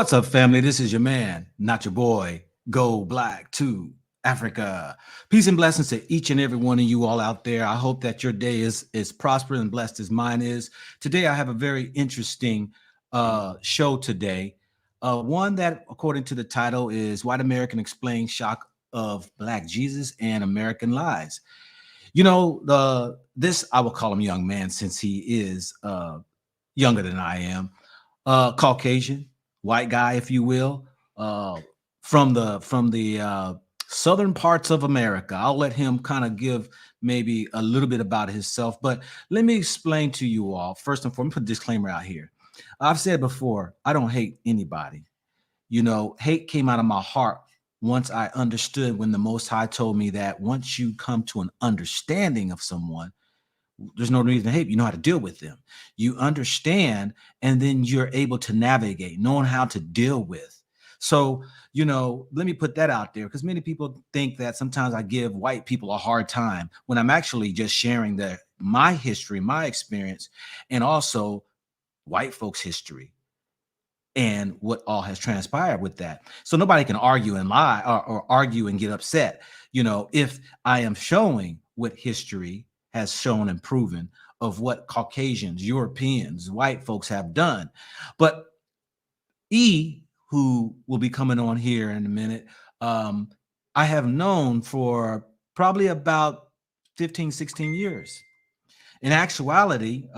What's up, family? This is your man, not your boy, Go Black to Africa. Peace and blessings to each and every one of you all out there. I hope that your day is prosperous and blessed as mine is. Today, I have a very interesting show today. One that, according to the title, is White American Explains Shock of Black Jesus and American Lies. You know, this, I will call him young man since he is younger than I am, Caucasian, white guy, if you will, from the southern parts of America. I'll let him kind of give maybe a little bit about himself, but let me explain to you all. First and foremost, put a disclaimer out here. I've said before, I don't hate anybody. You know, hate came out of my heart once I understood when the Most High told me that once you come to an understanding of someone, there's no reason to hate. You know how to deal with them. You understand, and then you're able to navigate, knowing how to deal with. So, you know, let me put that out there, because many people think that sometimes I give white people a hard time when I'm actually just sharing my history, my experience, and also white folks' history and what all has transpired with that. So nobody can argue and lie or argue and get upset, you know, if I am showing what history has shown and proven of what Caucasians, Europeans, white folks have done. But who will be coming on here in a minute, I have known for probably about 15, 16 years. In actuality,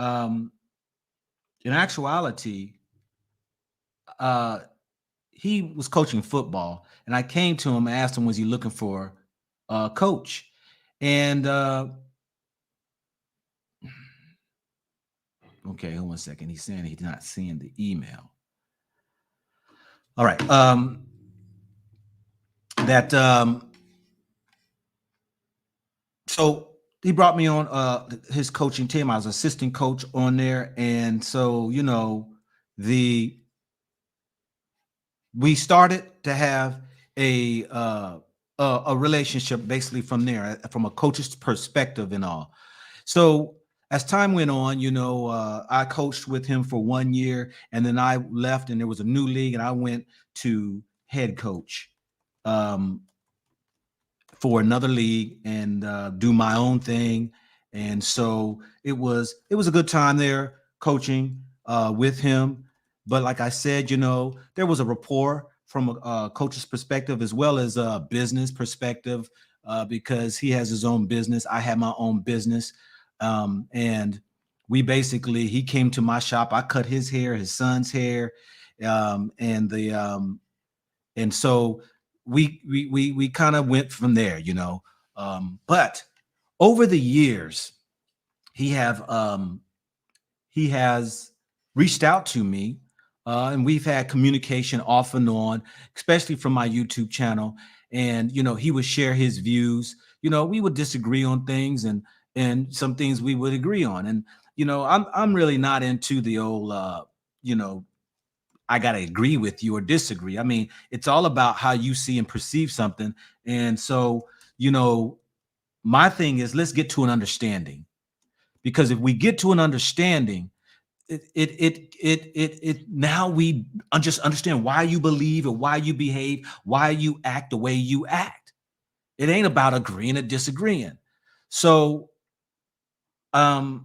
he was coaching football, and I came to him and asked him, was he looking for a coach? And okay, hold on a second. He's saying he's not seeing the email. All right. So he brought me on his coaching team. I was assistant coach on there. And so, you know, we started to have a relationship basically from there, from a coach's perspective and all. So as time went on, you know, I coached with him for 1 year, and then I left, and there was a new league, and I went to head coach for another league and do my own thing. And so it was a good time there coaching with him. But like I said, you know, there was a rapport from a coach's perspective as well as a business perspective, because he has his own business. I have my own business. And he came to my shop. I cut his hair, his son's hair. And so we kind of went from there, you know. But over the years, he has reached out to me, and we've had communication off and on, especially from my YouTube channel. And, you know, he would share his views. You know, we would disagree on things, and some things we would agree on. And, you know, I'm really not into the old, you know, I got to agree with you or disagree. I mean, it's all about how you see and perceive something. And so, you know, my thing is, let's get to an understanding, because if we get to an understanding, now we just understand why you believe or why you behave, why you act the way you act. It ain't about agreeing or disagreeing. So, 1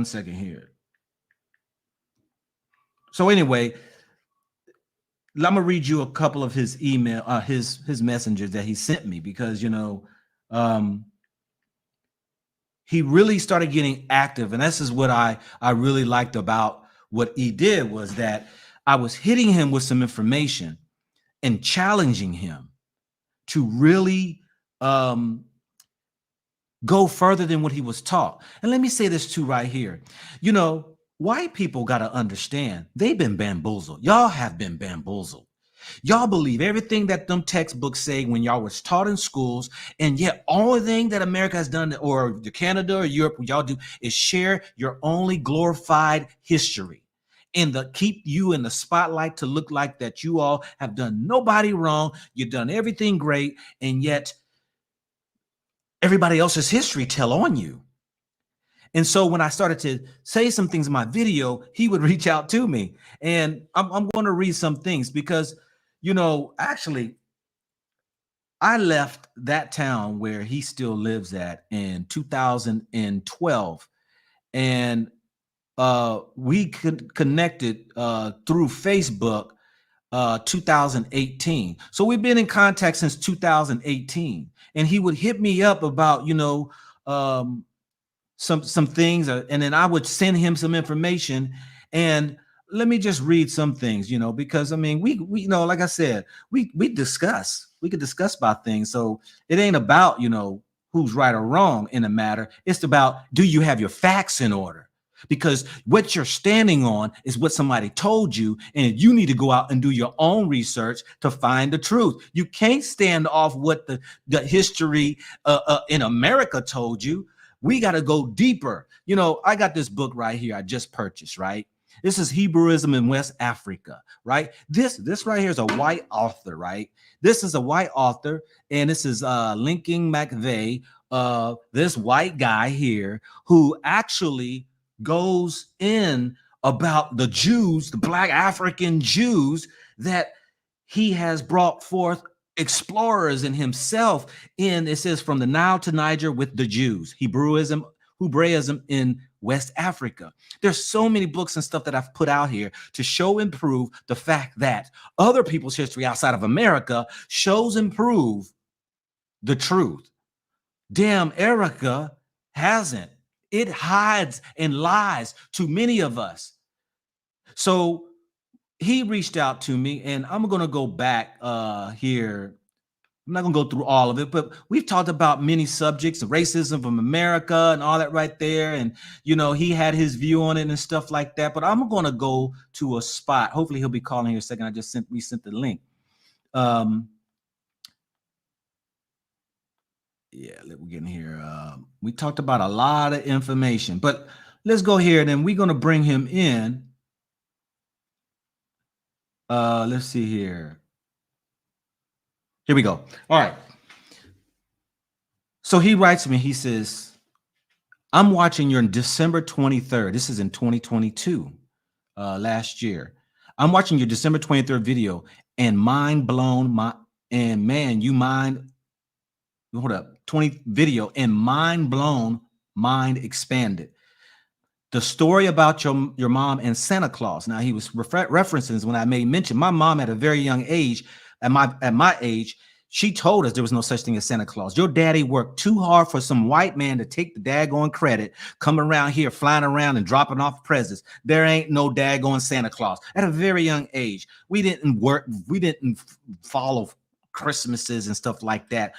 second here. So anyway, I'm gonna read you a couple of his email, his messages that he sent me, because, you know, he really started getting active. And this is what I really liked about what he did, was that I was hitting him with some information and challenging him to really go further than what he was taught. And let me say this too right here. You know, white people got to understand, they've been bamboozled. Y'all have been bamboozled. Y'all believe everything that them textbooks say when y'all was taught in schools, and yet only thing that America has done, or Canada or Europe, what y'all do is share your only glorified history, and keep you in the spotlight to look like that you all have done nobody wrong. You've done everything great, and yet everybody else's history tell on you. And so when I started to say some things in my video, he would reach out to me. And I'm going to read some things because, actually, I left that town where he still lives at in 2012. And we connected through Facebook 2018. So we've been in contact since 2018. And he would hit me up about, um, some things, and then I would send him some information. And let me just read some things, because I mean, we like I said, we could discuss about things. So it ain't about, who's right or wrong in the matter. It's about, do you have your facts in order? Because what you're standing on is what somebody told you, and you need to go out and do your own research to find the truth. You can't stand off what the history in America told you. We got to go deeper. I got this book right here I just purchased, right? This is Hebrewism in West Africa, right? This right here is a white author, right? This is a white author, and this is Lincoln McVeigh, this white guy here who actually goes in about the Jews, the Black African Jews, that he has brought forth explorers in himself. In, it says, from the Nile to Niger with the Jews, Hebraism in West Africa. There's so many books and stuff that I've put out here to show and prove the fact that other people's history outside of America shows and prove the truth. Damn, Erica hasn't. It hides and lies to many of us. So he reached out to me, and I'm going to go back here. I'm not going to go through all of it, but we've talked about many subjects, racism from America and all that right there. And, he had his view on it and stuff like that. But I'm going to go to a spot. Hopefully he'll be calling here a second. We sent the link. Yeah, we're getting here. We talked about a lot of information, but let's go here. And then we're going to bring him in. Let's see here. Here we go. All right. So he writes to me. He says, I'm watching your December 23rd. This is in 2022, last year. I'm watching your December 23rd video, and mind blown. Hold up. 20 video and mind blown, mind expanded. The story about your mom and Santa Claus. Now, he was referencing when I made mention, my mom at a very young age, at my age, she told us there was no such thing as Santa Claus. Your daddy worked too hard for some white man to take the daggone credit, coming around here, flying around and dropping off presents. There ain't no daggone Santa Claus. At a very young age, we didn't follow Christmases and stuff like that.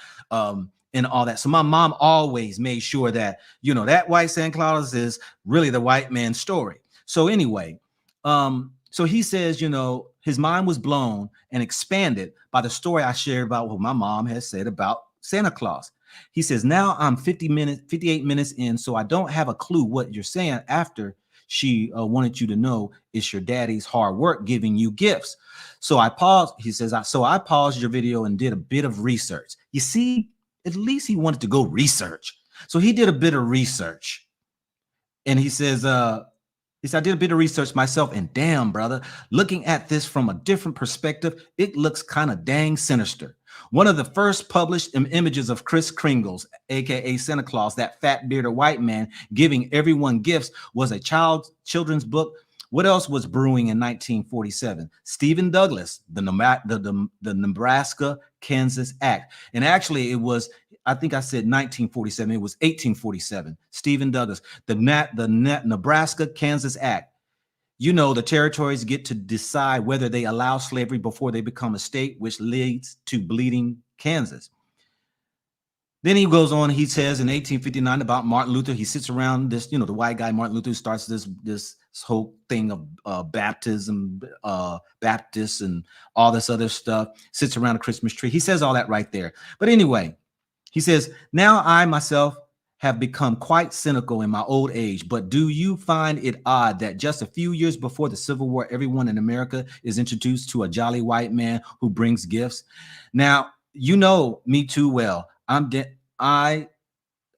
And all that. So my mom always made sure that, that white Santa Claus is really the white man's story. So anyway, so he says, his mind was blown and expanded by the story I shared about what my mom has said about Santa Claus. He says, now I'm 58 minutes in, so I don't have a clue what you're saying after she wanted you to know it's your daddy's hard work giving you gifts. So I paused. He says, so I paused your video and did a bit of research. You see, at least he wanted to go research. So he did a bit of research. And he says, I did a bit of research myself, and damn, brother, looking at this from a different perspective, it looks kind of dang sinister. One of the first published images of Kris Kringle's, aka Santa Claus, that fat bearded white man giving everyone gifts, was a children's book. What else was brewing in 1947? Stephen Douglas, the Nebraska-Kansas Act. And actually it was, I think I said 1947. It was 1847. Stephen Douglas, the Nebraska-Kansas Act. The territories get to decide whether they allow slavery before they become a state, which leads to bleeding Kansas. Then he goes on, he says in 1859 about Martin Luther, he sits around this, the white guy, Martin Luther, starts this whole thing of baptism, Baptists and all this other stuff, sits around a Christmas tree. He says all that right there. But anyway, he says, now I myself have become quite cynical in my old age, but do you find it odd that just a few years before the Civil War, everyone in America is introduced to a jolly white man who brings gifts? Now, you know me too well. I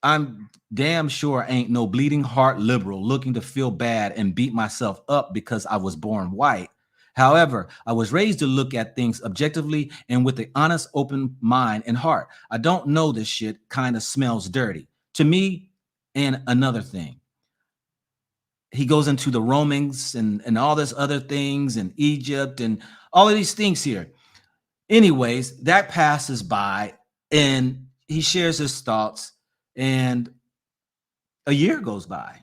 I'm damn sure ain't no bleeding heart liberal looking to feel bad and beat myself up because I was born white. However, I was raised to look at things objectively and with an honest, open mind and heart. I don't know this shit kind of smells dirty to me. And another thing, he goes into the Romans and all this other things and Egypt and all of these things here. Anyways, that passes by and he shares his thoughts, and a year goes by.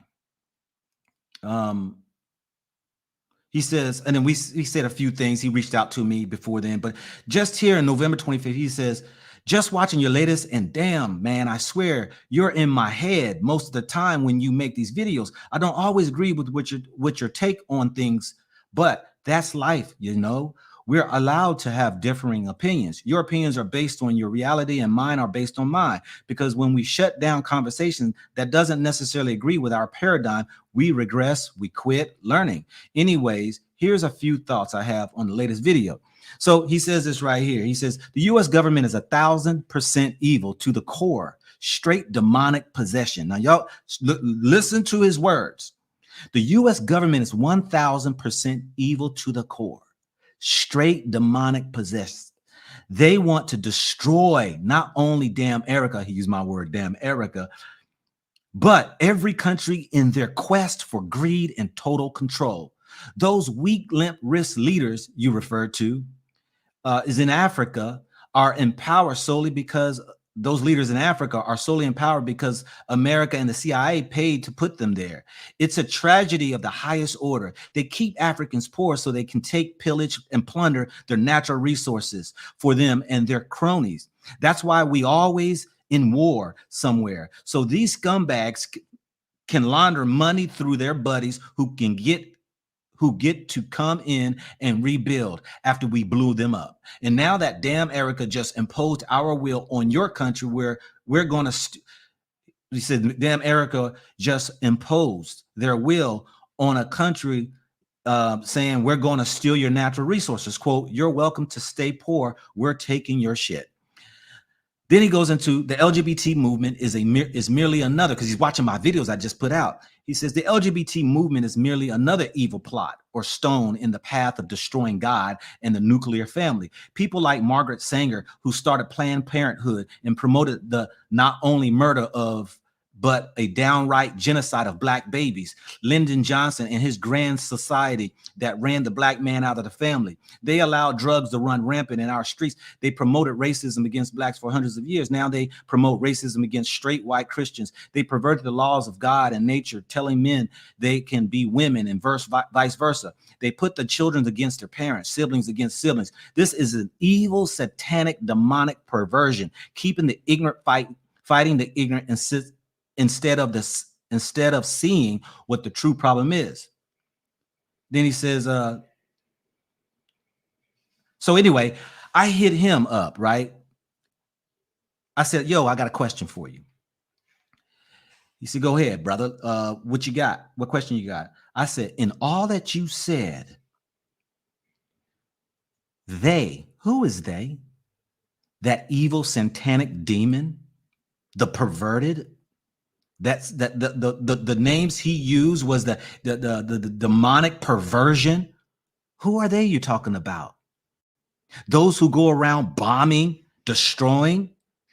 He says, and then he said a few things. He reached out to me before then, but just here in November 25th, he says, just watching your latest, and damn, man, I swear you're in my head most of the time when you make these videos. I don't always agree with what your take on things, but that's life, you know. We're allowed to have differing opinions. Your opinions are based on your reality and mine are based on mine. Because when we shut down conversation that doesn't necessarily agree with our paradigm, we regress, we quit learning. Anyways, here's a few thoughts I have on the latest video. So he says this right here. He says, the US government is 1,000% evil to the core, straight demonic possession. Now, y'all listen to his words. The US government is 1,000% evil to the core. Straight demonic possessed. They want to destroy not only damn Erica, he used my word, damn Erica, but every country in their quest for greed and total control. Those weak, limp wrist leaders you referred to is in Africa are in power solely because those leaders in Africa are solely in power because America and the CIA paid to put them there. It's a tragedy of the highest order. They keep Africans poor so they can take, pillage, and plunder their natural resources for them and their cronies. That's why we always in war somewhere. So these scumbags can launder money through their buddies who get to come in and rebuild after we blew them up. And now that damn Erica just imposed our will on your country where we're going to, he said, damn Erica just imposed their will on a country saying we're going to steal your natural resources. Quote, you're welcome to stay poor. We're taking your shit. Then he goes into the LGBT movement is merely another, because he's watching my videos I just put out. He says the LGBT movement is merely another evil plot or stone in the path of destroying God and the nuclear family. People like Margaret Sanger, who started Planned Parenthood and promoted the not only murder of, but a downright genocide of black babies. Lyndon Johnson and his grand society that ran the black man out of the family. They allowed drugs to run rampant in our streets. They promoted racism against blacks for hundreds of years. Now they promote racism against straight white Christians. They perverted the laws of God and nature, telling men they can be women and vice versa. They put the children against their parents, siblings against siblings. This is an evil, satanic, demonic perversion, keeping the ignorant fighting the ignorant instead of seeing what the true problem is. Then he says, so anyway, I hit him up, right? I said, yo, I got a question for you. He said, go ahead, brother. What you got? What question you got? I said, in all that you said, who is they? That evil satanic demon, the perverted, that's the names he used was the demonic perversion. Who are they you talking about? Those who go around bombing, destroying.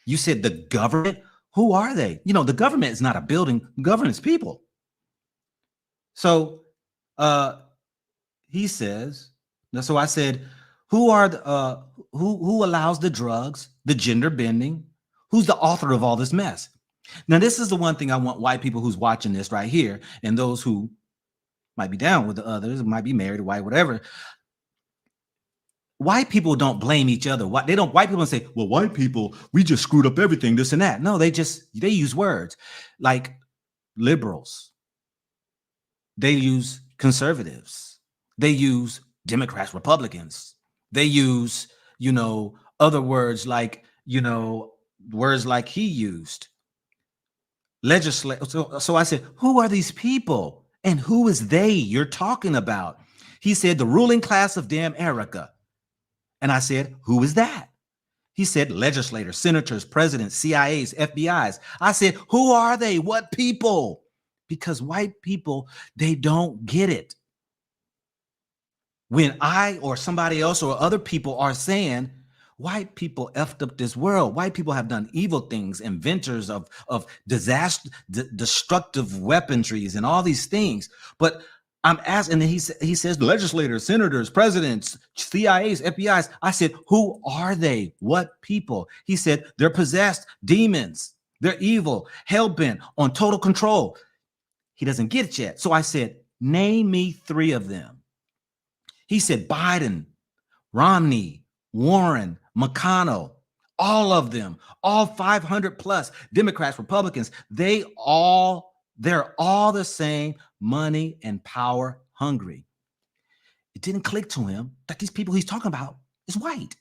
You said the government. Who are they? You know, the government is not a building. The government is people. So he says, so I said, who are the who allows the drugs, the gender bending? Who's the author of all this mess? Now, this is the one thing I want white people who's watching this right here, and those who might be down with the others, might be married, white, whatever. White people don't blame each other. White people don't say, well, white people, we just screwed up everything, this and that. No, they use words like liberals. They use conservatives. They use Democrats, Republicans. They use, other words like, words like he used. Legislate. So I said, who are these people? And who is they you're talking about? He said, the ruling class of damn Erica. And I said, who is that? He said legislators, senators, presidents, CIAs, FBIs. I said, who are they? What people? Because white people, they don't get it. When I or somebody else or other people are saying, white people effed up this world. White people have done evil things, inventors of disaster, destructive weaponries and all these things. But I'm asking, and he says legislators, senators, presidents, CIAs, FBIs. I said, who are they? What people? He said, they're possessed demons. They're evil, hell-bent on total control. He doesn't get it yet. So I said, name me 3 of them. He said Biden, Romney, Warren, McConnell, all of them, all 500 plus Democrats, Republicans, they're all the same, money and power hungry. It didn't click to him that these people he's talking about is white.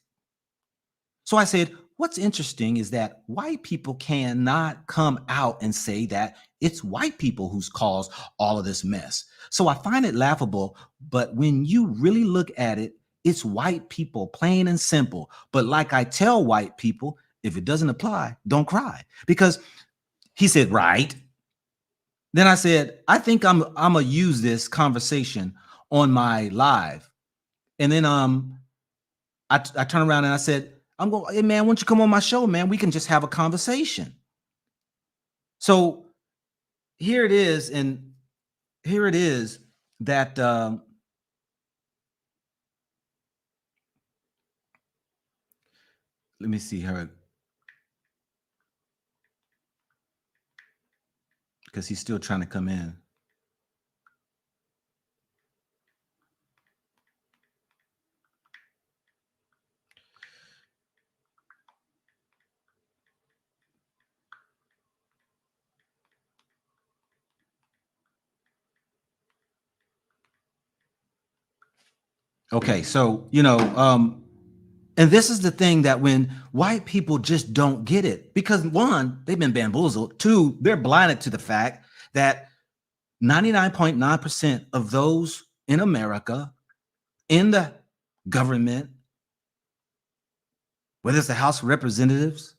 So I said, what's interesting is that white people cannot come out and say that it's white people who's caused all of this mess. So I find it laughable, but when you really look at it, it's white people, plain and simple. But like I tell white people, if it doesn't apply, don't cry. Because he said, right. Then I said, I think I'm gonna use this conversation on my live. And then I turned around and I said, I'm going, hey man, why don't you come on my show, man? We can just have a conversation. So here it is, and here it is that let me see her, because he's still trying to come in. Okay, so and this is the thing that when white people just don't get it, because 1, they've been bamboozled. 2, they're blinded to the fact that 99.9% of those in America, in the government, whether it's the House of Representatives,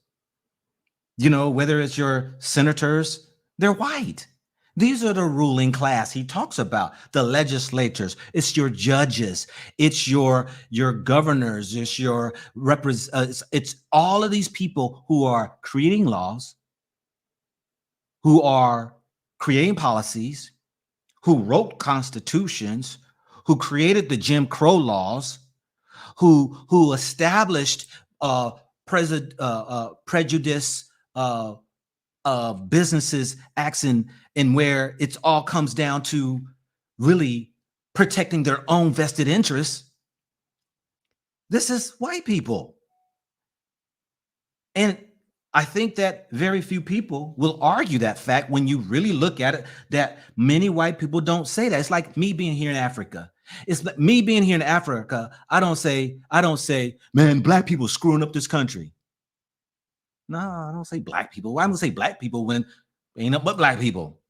whether it's your senators, they're white. These are the ruling class he talks about, the legislators. It's your judges. It's your governors. It's your it's all of these people who are creating laws, who are creating policies, who wrote constitutions, who created the Jim Crow laws, who established prejudice businesses acts in where it's all comes down to really protecting their own vested interests. This is white people. And I think that very few people will argue that fact when you really look at it, that many white people don't say that. It's like me being here in Africa. It's like me being here in Africa. I don't say, man, black people screwing up this country. No, I don't say black people. Why am I gonna say black people when ain't nothing but black people?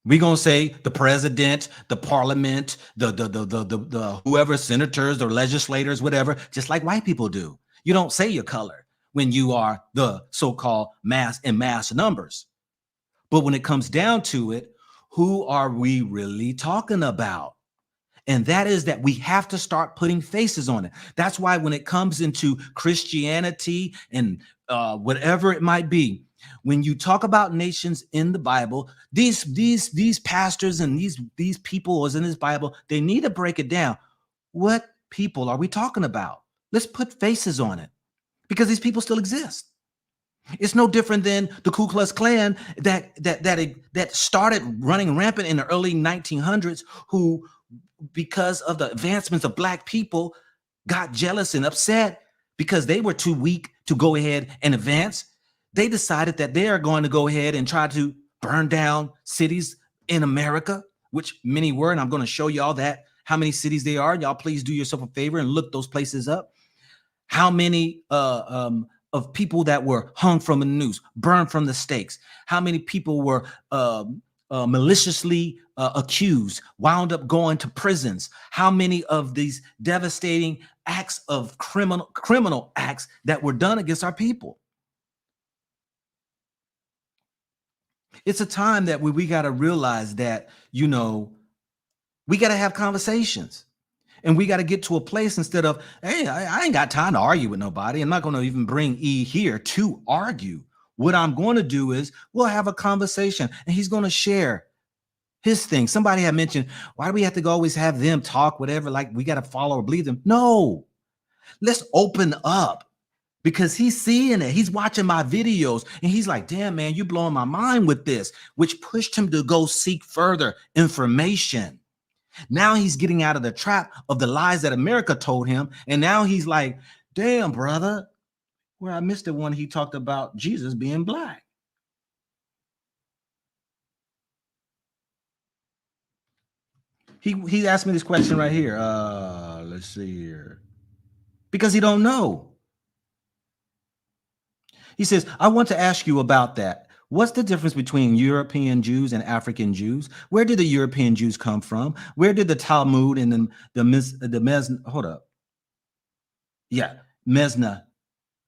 We're gonna say the president, the parliament, the whoever, senators or legislators, whatever, just like white people do. You don't say your color when you are the so-called mass numbers. But when it comes down to it, who are we really talking about? And that is that we have to start putting faces on it. That's why when it comes into Christianity and whatever it might be, when you talk about nations in the Bible, these pastors and these people was in this Bible, they need to break it down. What people are we talking about? Let's put faces on it, because these people still exist. It's no different than the Ku Klux Klan that started running rampant in the early 1900s, who, because of the advancements of black people, got jealous and upset because they were too weak to go ahead and advance. They decided that they are going to go ahead and try to burn down cities in America, which many were. And I'm going to show y'all that, how many cities they are. Y'all please do yourself a favor and look those places up. How many of people that were hung from the noose, burned from the stakes? How many people were maliciously accused, wound up going to prisons? How many of these devastating acts of criminal acts that were done against our people? It's a time that we got to realize that, we got to have conversations. And we got to get to a place instead of, hey, I ain't got time to argue with nobody. I'm not going to even bring E here to argue. What I'm going to do is we'll have a conversation and he's going to share his thing. Somebody had mentioned, why do we have to always have them talk, whatever, like we got to follow or believe them? No, let's open up. Because he's seeing it. He's watching my videos and he's like, damn, man, you blowing my mind with this, which pushed him to go seek further information. Now he's getting out of the trap of the lies that America told him. And now he's like, damn, brother, where I missed it when he talked about Jesus being black. He asked me this question right here. Let's see here. Because he don't know. He says, I want to ask you about that. What's the difference between European Jews and African Jews? Where did the European Jews come from? Where did the Talmud and the Mesna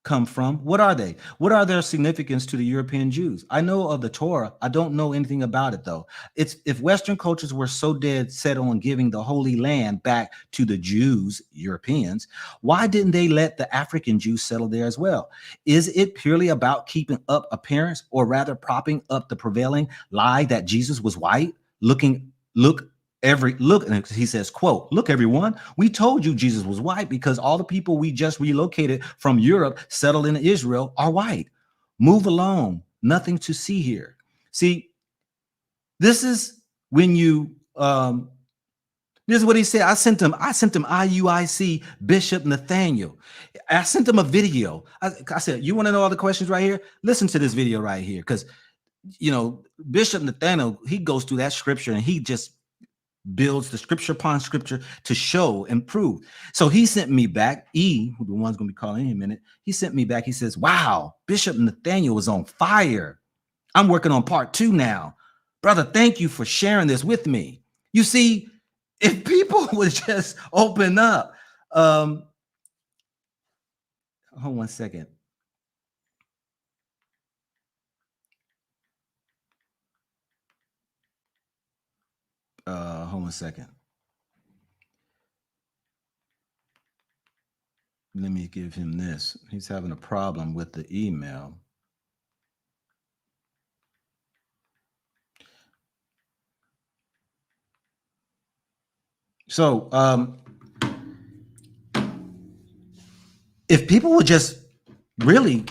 come from? What are they? What are their significance to the European Jews? I know of the Torah. I don't know anything about it, though. It's if Western cultures were so dead set on giving the Holy Land back to the Jews, Europeans, why didn't they let the African Jews settle there as well? Is it purely about keeping up appearance, or rather propping up the prevailing lie that Jesus was white? Look, and he says, quote, look, everyone, we told you Jesus was white because all the people we just relocated from Europe settled in Israel are white. Move along. Nothing to see here. See, this is when you, this is what he said. I sent him IUIC Bishop Nathaniel. I sent him a video. I said, you want to know all the questions right here? Listen to this video right here. Because, Bishop Nathaniel, he goes through that scripture and he just builds the scripture upon scripture to show and prove. So he sent me back, who the one's going to be calling in a minute. He sent me back. He says, wow, Bishop Nathaniel was on fire. I'm working on part 2 now. Brother, thank you for sharing this with me. You see, if people would just open up, hold on one second. Hold on a second. Let me give him this. He's having a problem with the email. So, if people would just really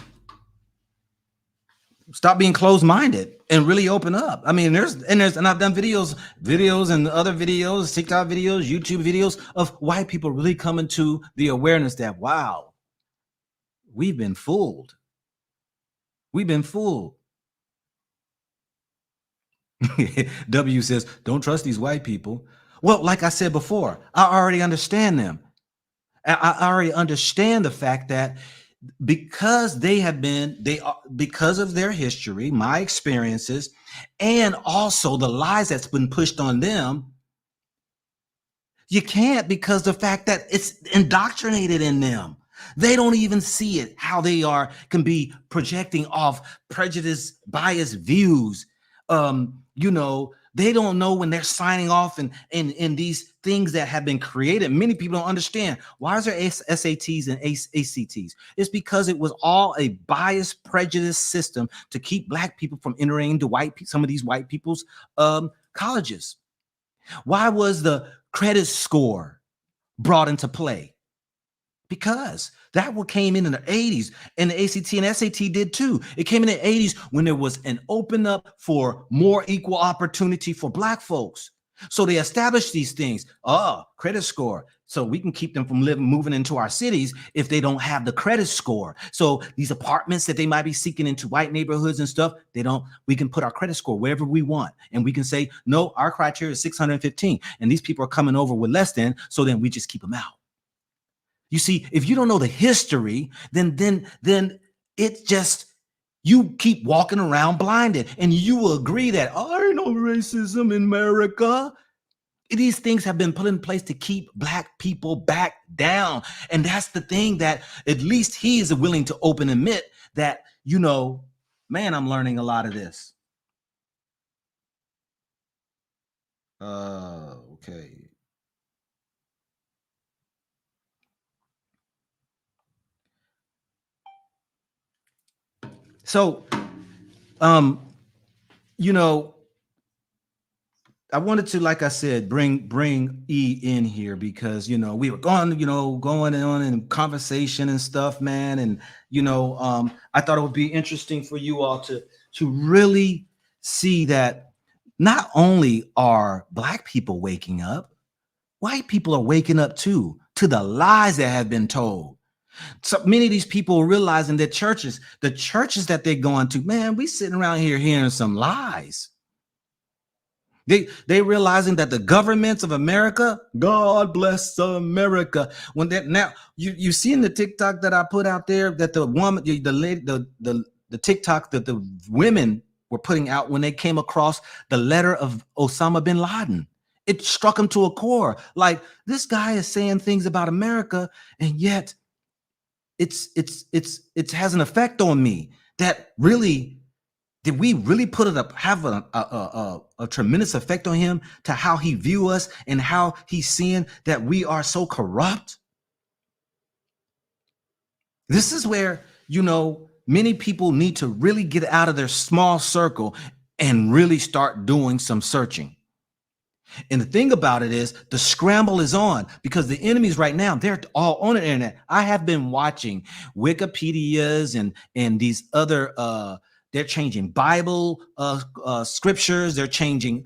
stop being closed-minded and really open up. I mean, and I've done videos and other videos, TikTok videos, YouTube videos of white people really coming to the awareness that, wow, we've been fooled. We've been fooled. W says, don't trust these white people. Well, like I said before, I already understand them. I already understand the fact that because because of their history, my experiences, and also the lies that's been pushed on them, you can't, because the fact that it's indoctrinated in them. They don't even see it, how they can be projecting off prejudice, biased views. They don't know when they're signing off and these things that have been created. Many people don't understand. Why is there SATs and ACTs? It's because it was all a biased prejudice system to keep black people from entering into some of these white people's colleges. Why was the credit score brought into play? Because that what came in the 80s, and the ACT and SAT did too. It came in the 80s when there was an open up for more equal opportunity for black folks. So they established these things. Credit score. So we can keep them from moving into our cities if they don't have the credit score. So these apartments that they might be seeking into white neighborhoods and stuff, we can put our credit score wherever we want. And we can say, no, our criteria is 615. And these people are coming over with less than, so then we just keep them out. You see, if you don't know the history, then it just You keep walking around blinded, and you will agree that there ain't no racism in America. These things have been put in place to keep Black people back down. And that's the thing that at least he is willing to open and admit that, man, I'm learning a lot of this. Okay. So, you know, I wanted to, like I said, bring E in here because we were going on in conversation and stuff, man, and I thought it would be interesting for you all to really see that not only are Black people waking up, white people are waking up too to the lies that have been told. So many of these people are realizing that the churches that they're going to, man, we sitting around here hearing some lies. They realizing that the governments of America, God bless America. When that now you see in the TikTok that I put out there that the woman, the lady, the TikTok that the women were putting out when they came across the letter of Osama bin Laden. It struck them to a core. Like, this guy is saying things about America, and yet it has an effect on me that really. Did we really put it up, have a tremendous effect on him to how he view us and how he's seeing that we are so corrupt? This is where, many people need to really get out of their small circle and really start doing some searching. And the thing about it is the scramble is on because the enemies right now, they're all on the internet. I have been watching Wikipedias and these other they're changing Bible scriptures. They're changing,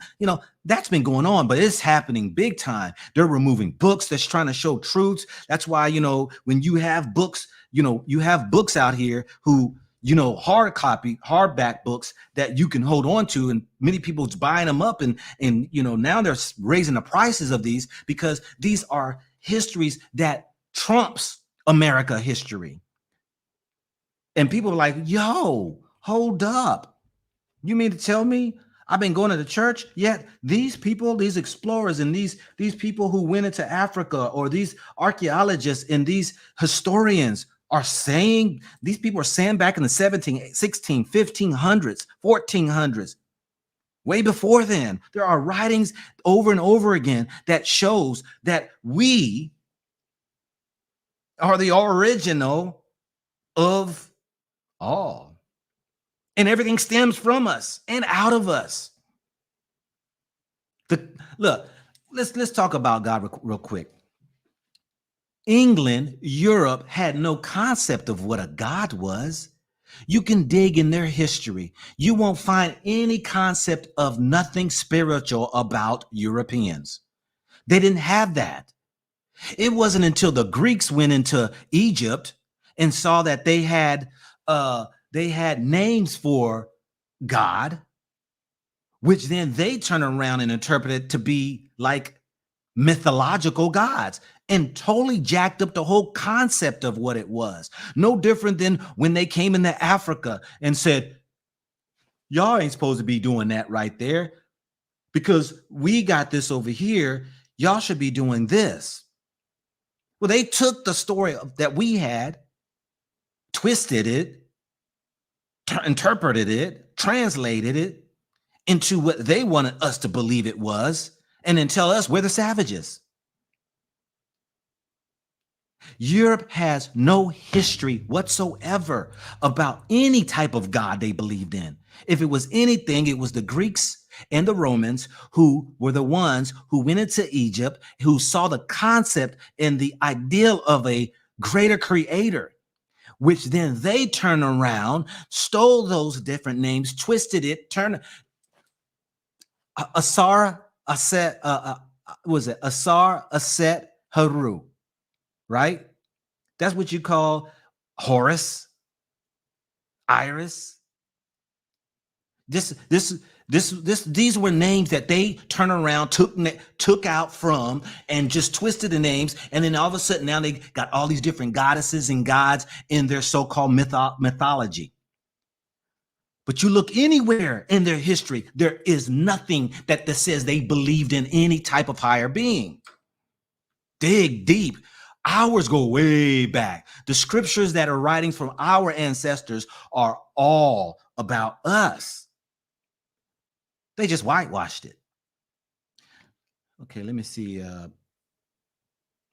that's been going on, but it's happening big time. They're removing books that's trying to show truths. That's why, when you have books, you have books out here who, hardback books that you can hold on to, and many people's buying them up, and now they're raising the prices of these because these are histories that trumps America history. And people are like, yo, hold up. You mean to tell me I've been going to the church, yet these people, these explorers, and these people who went into Africa, or these archaeologists and these historians are saying, these people are saying back in the 17, 16, 1500s, 1400s, way before then, there are writings over and over again that shows that we are the original of all. And everything stems from us and out of us. Look, let's talk about God real quick. England, Europe had no concept of what a God was. You can dig in their history. You won't find any concept of nothing spiritual about Europeans. They didn't have that. It wasn't until the Greeks went into Egypt and saw that they had names for God, which then they turn around and interpret it to be like mythological gods, and totally jacked up the whole concept of what it was. No different than when they came into Africa and said, y'all ain't supposed to be doing that right there because we got this over here. Y'all should be doing this. Well, they took the story that we had, twisted it, interpreted it, translated it into what they wanted us to believe it was, and then tell us we're the savages. Europe has no history whatsoever about any type of God they believed in. If it was anything, it was the Greeks and the Romans who were the ones who went into Egypt, who saw the concept and the ideal of a greater creator, which then they turned around, stole those different names, twisted it, turned Asar, Aset, was it Asar, Aset, Haru, right? That's what you call Horus, Iris. These were names that they turned around, took out from, and just twisted the names. And then all of a sudden, now they got all these different goddesses and gods in their so-called mythology. But you look anywhere in their history, there is nothing that says they believed in any type of higher being. Dig deep. Ours go way back. The scriptures that are writing from our ancestors are all about us. They just whitewashed it. Okay, let me see.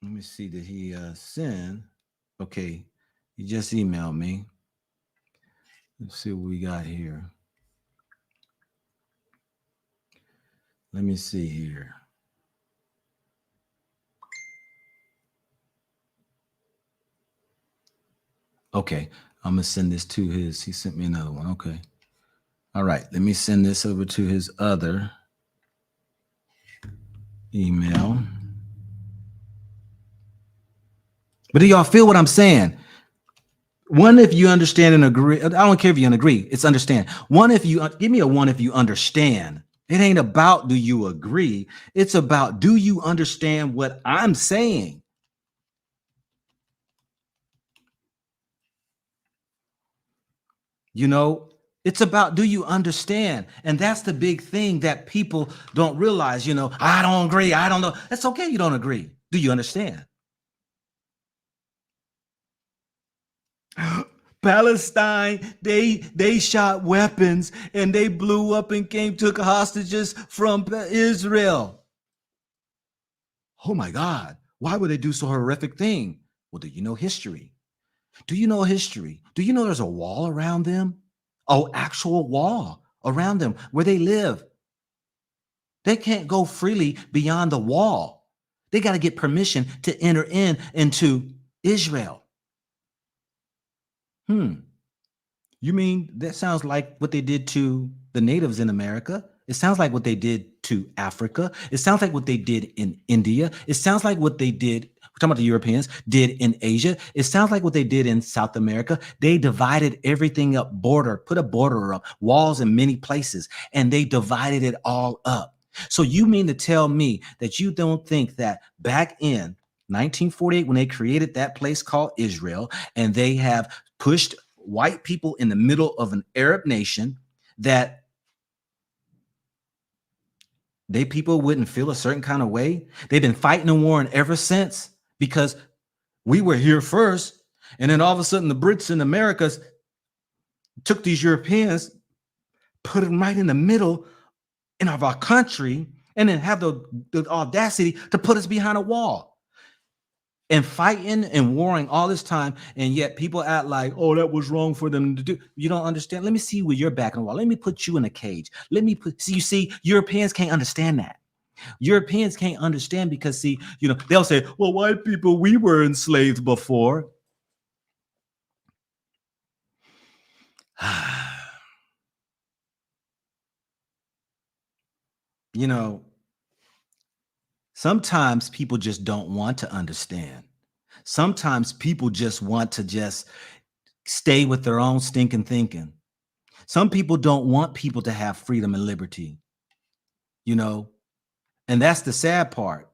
Did he send? Okay, he just emailed me. Let's see what we got here. Let me see here. Okay, I'm gonna send this to his. He sent me another one. Okay. All right, let me send this over to his other email. But do y'all feel what I'm saying? One, if you understand and agree. I don't care if you agree. It's understand. One, if you give me a one, if you understand. It ain't about do you agree. It's about do you understand what I'm saying? You know, it's about do you understand? And that's the big thing that people don't realize. You know, I don't agree. I don't know. That's okay. You don't agree. Do you understand? Palestine, they shot weapons and they blew up and took hostages from Israel. Oh my God, why would they do so horrific thing? Well, do you know history? Do you know history? Do you know there's a wall around them? Oh, actual wall around them where they live. They can't go freely beyond the wall. They got to get permission to enter into Israel. You mean that sounds like what they did to the natives in America? It sounds like what they did to Africa. It sounds like what they did in India. It sounds like what they did, we're talking about the Europeans, did in Asia. It sounds like what they did in South America. They divided everything up, put a border up, walls in many places, and they divided it all up. So you mean to tell me that you don't think that back in 1948, when they created that place called Israel, and they have pushed white people in the middle of an Arab nation, that they people wouldn't feel a certain kind of way? They've been fighting and warring ever since because we were here first. And then all of a sudden the Brits and Americas took these Europeans, put them right in the middle of our country, and then have the audacity to put us behind a wall. And fighting and warring all this time, and yet people act like, oh, that was wrong for them to do. You don't understand. Let me see where you're back in the wall. Let me put you in a cage. You see, Europeans can't understand that. Europeans can't understand because, see, you know, they'll say, well, white people, we were enslaved before. You know, sometimes people just don't want to understand. Sometimes people just want to just stay with their own stinking thinking. Some people don't want people to have freedom and liberty, you know, and that's the sad part.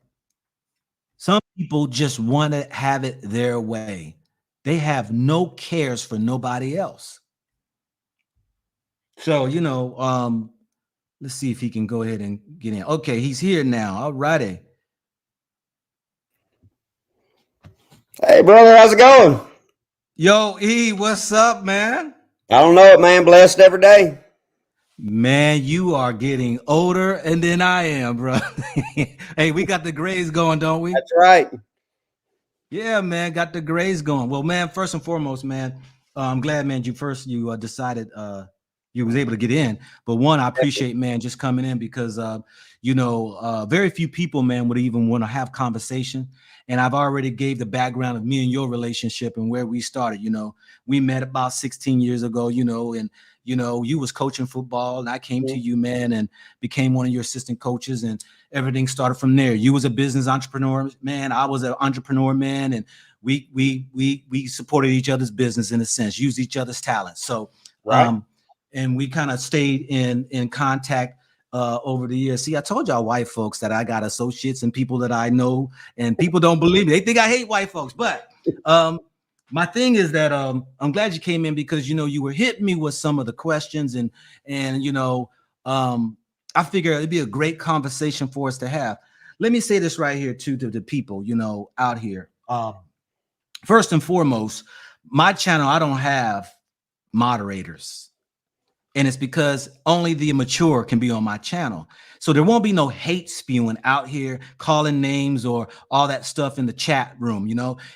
Some people just want to have it their way. They have no cares for nobody else. So, you know, let's see if he can go ahead and get in. Okay, he's here now. All righty. Hey, brother, how's it going? Yo, E, what's up, man? I don't know it, man. Blessed every day. Man, you are getting older than I am, bro. Hey, we got the grays going, don't we? That's right. Yeah, man, got the grays going. Well, man, first and foremost, man, I'm glad, man, you decided you was able to get in. But one, I appreciate, man, just coming in because, you know, very few people, man, would even want to have conversation. And I've already gave the background of me and your relationship and where we started. You know, we met about 16 years ago, you know, and, you know, you was coaching football and I came to you, man, and became one of your assistant coaches, and everything started from there. You was a business entrepreneur, man. I was an entrepreneur, man. And we supported each other's business in a sense, used each other's talents. So, Right. And we kind of stayed in contact over the years. See, I told y'all white folks that I got associates and people that I know, and people don't believe me. They think I hate white folks, but My thing is that I'm glad you came in because you were hitting me with some of the questions and I figure it'd be a great conversation for us to have. Let me say this right here too to the people out here. First and foremost, my channel, I don't have moderators. And it's because only the mature can be on my channel. So there won't be no hate spewing out here, calling names or all that stuff in the chat room.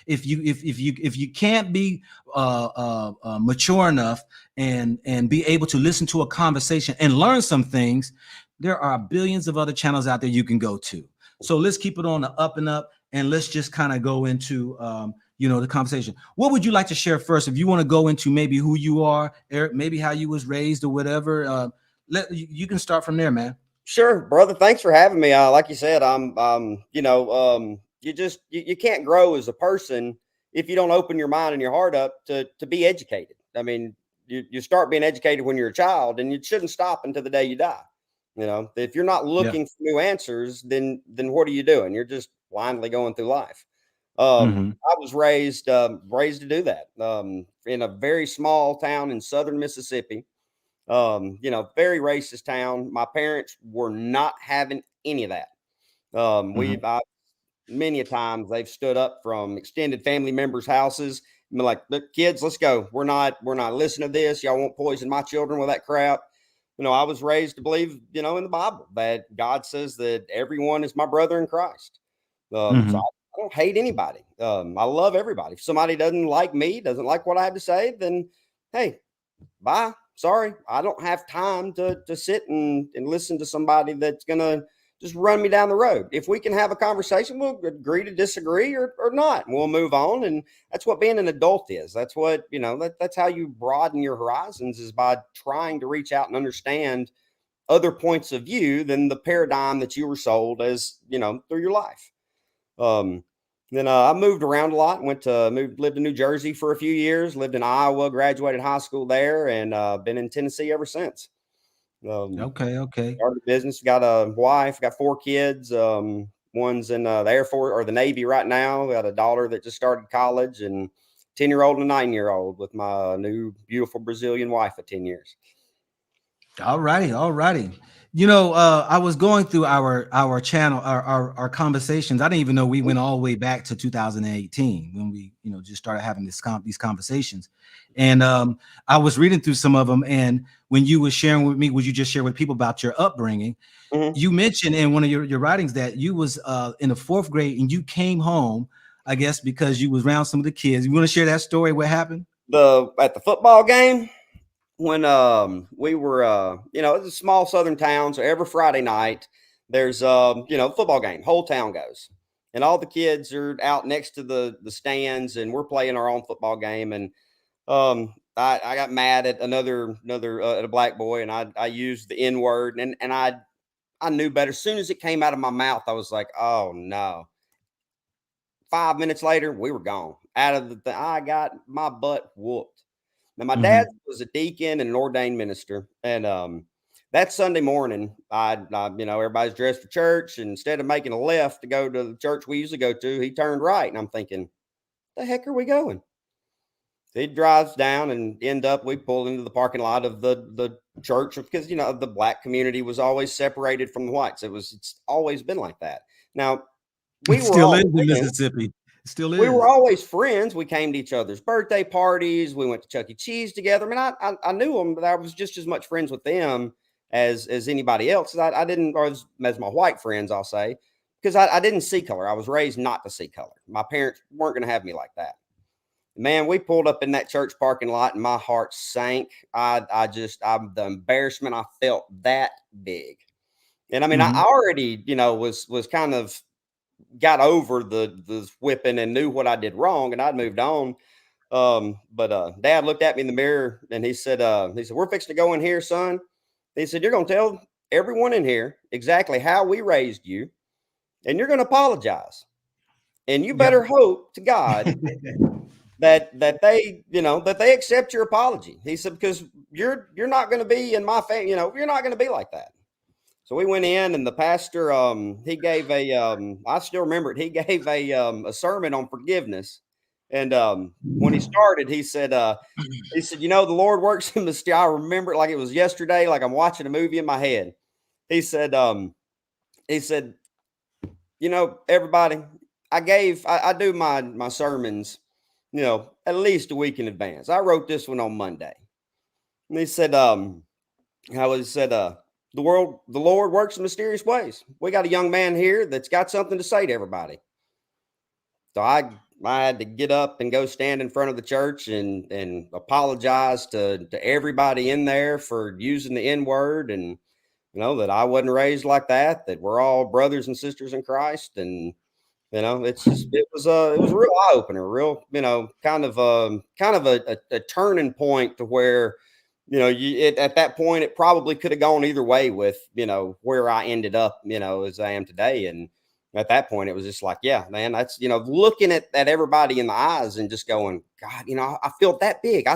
If you can't be mature enough and be able to listen to a conversation and learn some things, there are billions of other channels out there you can go to. So let's keep it on the up and up, and let's just kind of go into the conversation. What would you like to share first? If you want to go into maybe who you are, Eric, maybe how you was raised or whatever, you can start from there, man. Sure, brother. Thanks for having me. Like you said, you can't grow as a person if you don't open your mind and your heart up to be educated. I mean, you start being educated when you're a child, and you shouldn't stop until the day you die. If you're not Yeah. looking for new answers, then what are you doing? You're just blindly going through life. Mm-hmm. I was raised to do that in a very small town in southern Mississippi. Very racist town. My parents were not having any of that. Mm-hmm. Many a times they've stood up from extended family members' houses and been like, "Look, kids, let's go. We're not listening to this. Y'all won't poison my children with that crap." I was raised to believe, in the Bible that God says that everyone is my brother in Christ. So Mm-hmm. I don't hate anybody. I love everybody. If somebody doesn't like me, doesn't like what I have to say, then hey, bye. Sorry, I don't have time to sit and listen to somebody that's gonna just run me down the road. If we can have a conversation, we'll agree to disagree or not, and we'll move on. And that's what being an adult is. That's what that's how you broaden your horizons, is by trying to reach out and understand other points of view than the paradigm that you were sold as through your life. Um, then I moved around a lot. Lived in New Jersey for a few years. Lived in Iowa. Graduated high school there, and been in Tennessee ever since. Okay. Started a business. Got a wife. Got 4 kids. One's in the Air Force or the Navy right now. Got a daughter that just started college, and 10-year-old and a 9-year-old with my new beautiful Brazilian wife of 10 years. All righty. I was going through our channel, our conversations. I didn't even know we went all the way back to 2018 when we, just started having these conversations. And I was reading through some of them. And when you were sharing with me, would you just share with people about your upbringing? Mm-hmm. You mentioned in one of your writings that you was in the 4th grade and you came home, I guess, because you was around some of the kids. You want to share that story? What happened? At the football game, when we were it's a small southern town, so every Friday night there's football game, whole town goes, and all the kids are out next to the stands, and we're playing our own football game. And I got mad at another at a black boy, and I used the N-word, and I knew better. As soon as it came out of my mouth, I was like, oh no. 5 minutes later, we were gone out of I got my butt whooped. Now, my dad Mm-hmm. was a deacon and an ordained minister, and that Sunday morning, everybody's dressed for church, and instead of making a left to go to the church we usually go to, he turned right, and I'm thinking, the heck are we going? He drives down and we pull into the parking lot of the church, because the black community was always separated from the whites. It's always been like that. Now, we It were still all is in friends. Mississippi. It still We were is. always friends. We came to each other's birthday parties. We went to Chuck E. Cheese together. I mean, I knew them, but I was just as much friends with them as anybody else. I didn't, or as my white friends, I'll say, because I didn't see color. I was raised not to see color. My parents weren't going to have me like that. Man, we pulled up in that church parking lot, and my heart sank. The embarrassment I felt that big. And I mean, I Mm-hmm. already, was kind of got over the whipping and knew what I did wrong, and I'd moved on. But Dad looked at me in the mirror, and he said, "We're fixing to go in here, son." He said, "You're going to tell everyone in here exactly how we raised you, and you're going to apologize. And you Yep. better hope to God that they accept your apology." He said, "Because you're not going to be in my family. You're not going to be like that." So we went in, and the pastor, he gave I still remember it. He gave a sermon on forgiveness. And when he started, he said, you know, the Lord works in mysterious. I remember it like it was yesterday, like I'm watching a movie in my head. He said, you know, everybody, I do my sermons, you know, at least a week in advance. I wrote this one on Monday. And he said, the Lord works in mysterious ways. We got a young man here that's got something to say to everybody. So I had to get up and go stand in front of the church and apologize to everybody in there for using the N word, and you know that I wasn't raised like that. That we're all brothers and sisters in Christ, and you know it was a real eye opener, real kind of a turning point to where at that point it probably could have gone either way with where I ended up as I am today. And at that point, it was just like, yeah, man, that's, looking at everybody in the eyes and just going, God, I feel that big.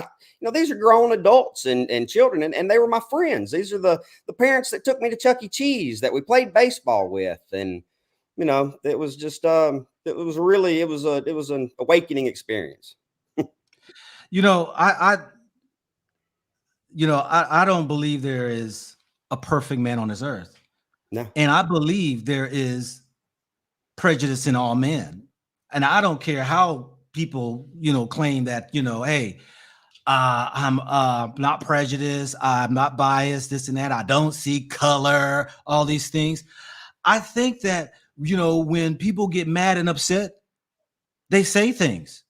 These are grown adults and children, and they were my friends. These are the parents that took me to Chuck E. Cheese that we played baseball with. And, it was just, it was an awakening experience. I don't believe there is a perfect man on this earth. No. And I believe there is prejudice in all men. And I don't care how people, claim that, hey, I'm not prejudiced, I'm not biased, this and that, I don't see color, all these things. I think that, when people get mad and upset, they say things.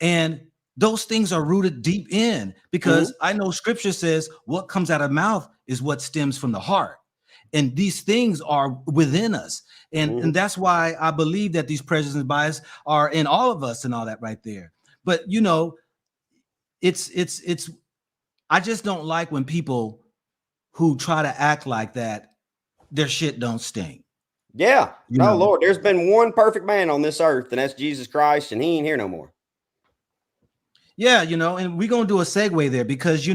And those things are rooted deep in, because I know scripture says what comes out of mouth is what stems from the heart. And these things are within us. And that's why I believe that these prejudices and bias are in all of us and all that right there. But, it's I just don't like when people who try to act like that, their shit don't stink. Yeah. Lord, there's been one perfect man on this earth, and that's Jesus Christ, and he ain't here no more. Yeah, and we're going to do a segue there because, you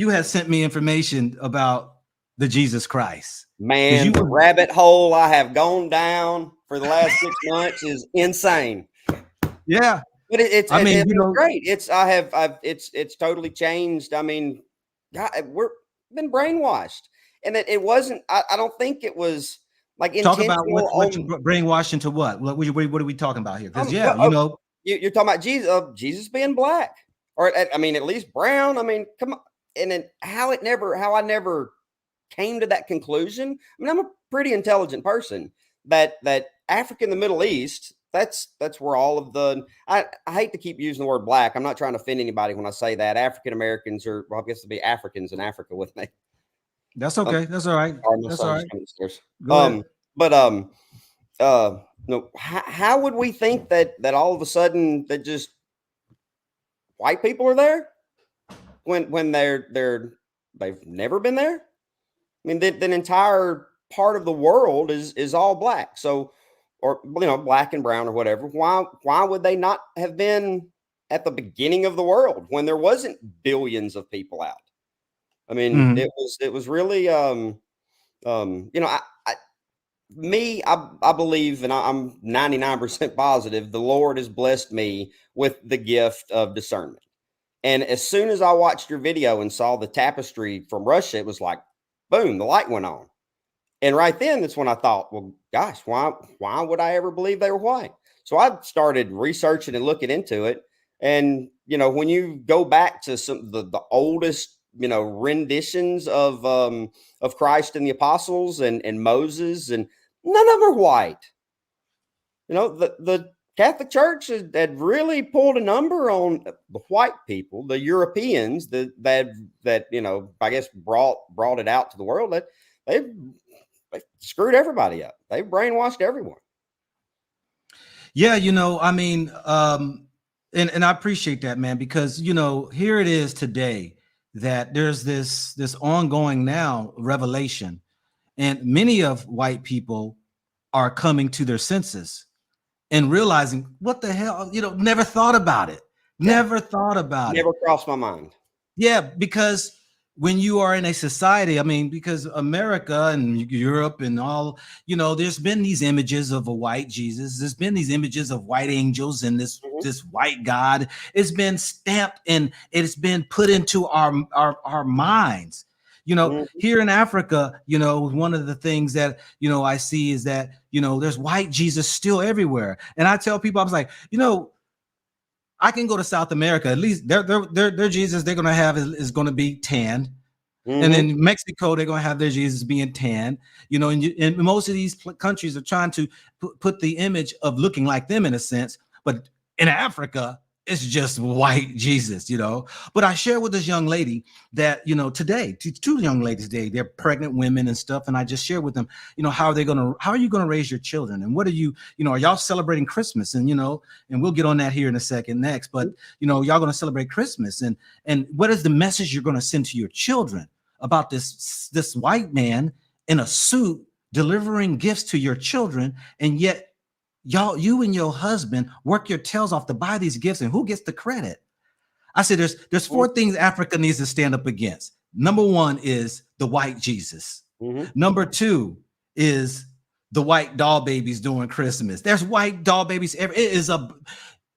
have sent me information about the Jesus Christ. Man, the rabbit hole I have gone down for the last 6 months is insane. Yeah. But it's great. It's totally changed. I mean, God, we're been brainwashed. And that it wasn't, I don't think it was like talk intentional. Talk about what brainwashed into what? What are we talking about here? Because you're talking about Jesus being black, or at least brown. I mean, come on. And then how I never came to that conclusion. I mean, I'm a pretty intelligent person. That Africa and the Middle East, that's where all of the, I hate to keep using the word black. I'm not trying to offend anybody when I say that. African Americans are, well, I guess to be Africans in Africa with me. That's okay. That's all right. That's all right. No, how would we think that all of a sudden that just white people are there when they've never been there? I mean, the entire part of the world is all black. So, or black and brown or whatever. Why would they not have been at the beginning of the world when there wasn't billions of people out? I mean, it was really I believe, and I'm 99% positive, the Lord has blessed me with the gift of discernment. And as soon as I watched your video and saw the tapestry from Russia, it was like, boom, the light went on. And right then, that's when I thought, well, gosh, why would I ever believe they were white? So I started researching and looking into it. And, when you go back to some of the oldest, renditions of Christ and the apostles and Moses, and none of them are white. The Catholic Church had really pulled a number on the white people, the Europeans that I guess brought it out to the world. That they screwed everybody up. They brainwashed everyone. Yeah, and I appreciate that, man, because here it is today that there's this ongoing now revelation, and many of white people are coming to their senses and realizing what the hell, never thought about it. Never thought about it. Never crossed my mind. Yeah, because when you are in a society, I mean, because America and Europe and all, there's been these images of a white Jesus. There's been these images of white angels and this white God. It's been stamped and it's been put into our minds. Here in Africa, one of the things that I see is that there's white Jesus still everywhere. And I tell people, I was like, I can go to South America. At least their Jesus they're gonna have is gonna be tanned, and in Mexico they're gonna have their Jesus being tanned. And most of these countries are trying to put the image of looking like them in a sense, but in Africa it's just white Jesus. But I share with this young lady that today, two young ladies today, they're pregnant women and stuff, and I just share with them, how are you gonna raise your children, and what are you, are y'all celebrating Christmas, and and we'll get on that here in a second next, but y'all gonna celebrate Christmas, and what is the message you're gonna send to your children about this white man in a suit delivering gifts to your children, and yet you and your husband work your tails off to buy these gifts, and who gets the credit? I said there's four things Africa needs to stand up against. Number one is the white Jesus. Number two is the white doll babies during Christmas. There's white doll babies.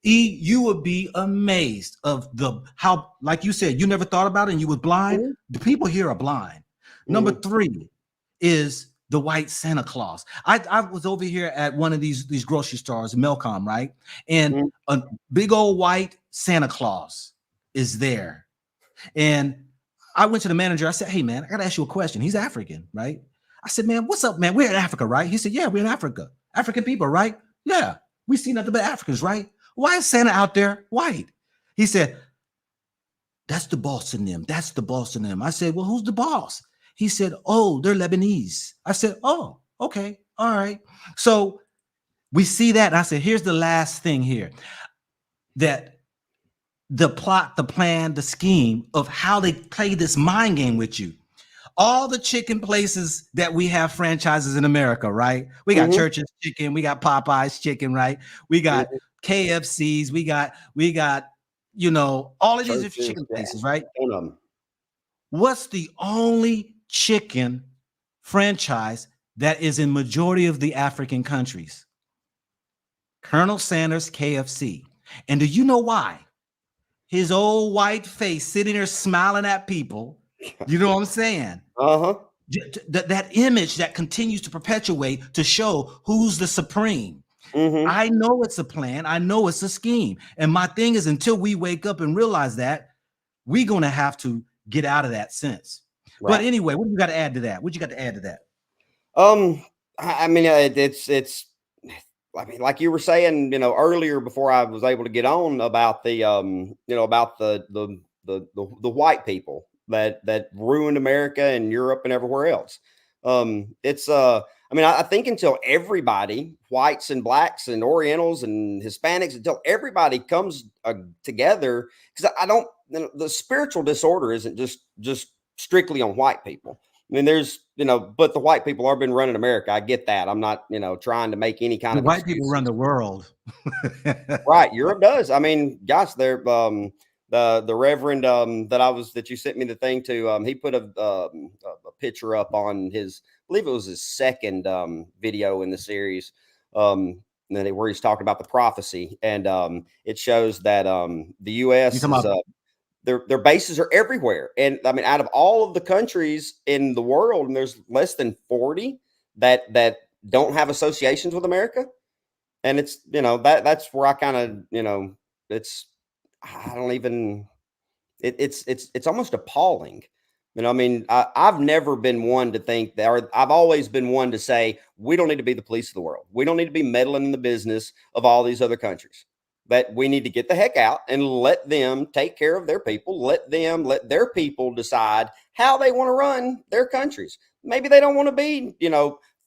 You would be amazed of how, like you said, you never thought about it and you were blind. The people here are blind. Number three is the white Santa Claus. I was over here at one of these grocery stores, Melcom, right? And a big old white Santa Claus is there. And I went to the manager. I said, hey, man, I got to ask you a question. He's African, right? I said, man, what's up, man? We're in Africa, right? He said, yeah, we're in Africa. African people, right? Yeah, we see nothing but Africans, right? Why is Santa out there white? He said, that's the boss in them. That's the boss in them. I said, well, who's the boss? He said, oh, they're Lebanese. I said, oh, okay. All right. So we see that. And I said, here's the last thing here, that the plot, the plan, the scheme of how they play this mind game with you. All the chicken places that we have franchises in America, right? We got Church's Chicken. We got Popeye's Chicken, right? We got KFC's. We got, all of these different chicken places, right? What's the only chicken franchise that is in majority of the African countries? Colonel Sanders KFC. And do you know why? His old white face sitting there smiling at people. You know what I'm saying? That image that continues to perpetuate to show who's the supreme. I know it's a plan. I know it's a scheme. And my thing is, until we wake up and realize that, we're going to have to get out of that sense. Right. But anyway, what do you got to add to that? What you got to add to that? I mean, it's, I mean, like you were saying, earlier before I was able to get on about the, about the white people that ruined America and Europe and everywhere else. I mean, I think until everybody, whites and blacks and Orientals and Hispanics, until everybody comes together, because I don't, the spiritual disorder isn't just strictly on white people. I mean, there's, but the white people are been running America. I get that. I'm not, trying to make any kind of white people run the world. Right. Europe does. I mean, gosh, they're, the Reverend that you sent me the thing to, he put a picture up on his, I believe it was his second video in the series, where he's talking about the prophecy, and it shows that the U.S. is, their bases are everywhere, and I mean, out of all of the countries in the world, and there's less than 40 that don't have associations with America, and it's that's where I kind of it's. I don't even, it's almost appalling. I mean, I've never been one to think that, or I've always been one to say, we don't need to be the police of the world. We don't need to be meddling in the business of all these other countries, but we need to get the heck out and let them take care of their people. Let their people decide how they want to run their countries. Maybe they don't want to be,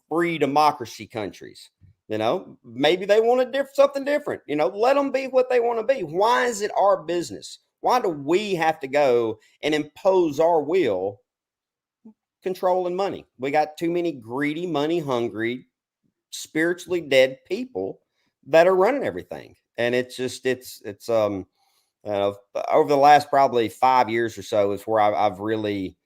free democracy countries. Maybe they want something different. Let them be what they want to be. Why is it our business? Why do we have to go and impose our will, controlling money? We got too many greedy, money hungry, spiritually dead people that are running everything. And it's over the last probably 5 years or so is where I've really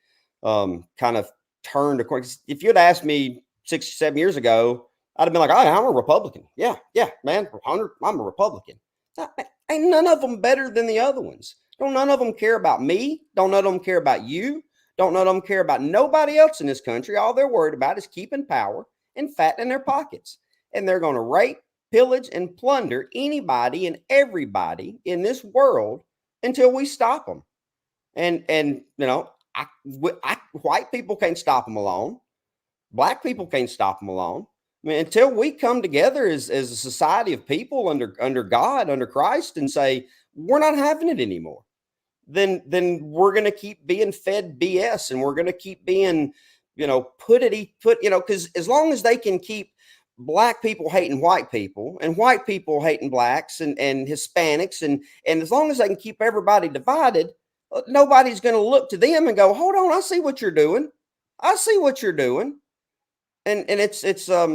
kind of turned according. If you'd asked me 6 or 7 years ago, I'd have been like, I'm a Republican. Yeah, man, I'm a Republican. Ain't none of them better than the other ones. Don't none of them care about me. Don't none of them care about you. Don't none of them care about nobody else in this country. All they're worried about is keeping power and fattening their pockets. And they're going to rape, pillage, and plunder anybody and everybody in this world until we stop them. And you know, white people can't stop them alone. Black people can't stop them alone. I mean, until we come together as a society of people under God, under Christ, and say we're not having it anymore, then we're going to keep being fed BS, and we're going to keep being, you know, because as long as they can keep black people hating white people and white people hating blacks and Hispanics, and as long as they can keep everybody divided, nobody's going to look to them and go, hold on, I see what you're doing. I see what you're doing. And it's I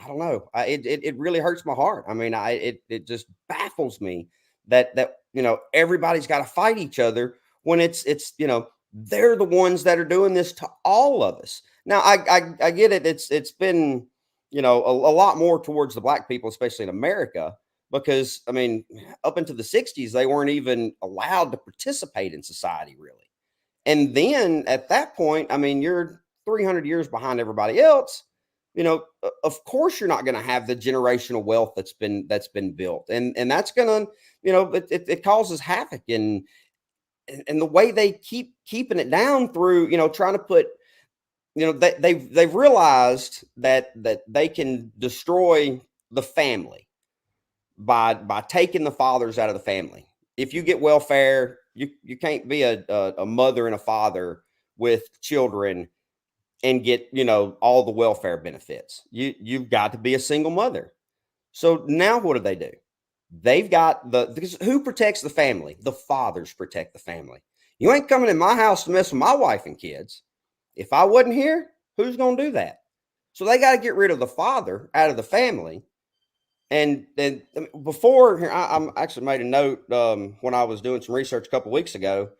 don't know. It really hurts my heart. I mean, it just baffles me that you know, everybody's got to fight each other when it's you know, they're the ones that are doing this to all of us. Now I get it. It's been, you know, a lot more towards the black people, especially in America, because I mean, up into the 60s, they weren't even allowed to participate in society really. And then at that point, I mean, you're 300 years behind everybody else. You know, of course you're not going to have the generational wealth that's been built, and that's going to, you know, it causes havoc, and the way they keeping it down through, you know, trying to put, you know, they've realized that they can destroy the family by taking the fathers out of the family. If you get welfare, you can't be a mother and a father with children and get, you know, all the welfare benefits. You've got to be a single mother. So now what do? They've got because who protects the family? The fathers protect the family. You ain't coming in my house to mess with my wife and kids. If I wasn't here, who's going to do that? So they got to get rid of the father out of the family. And then before here, I actually made a note when I was doing some research a couple of weeks ago.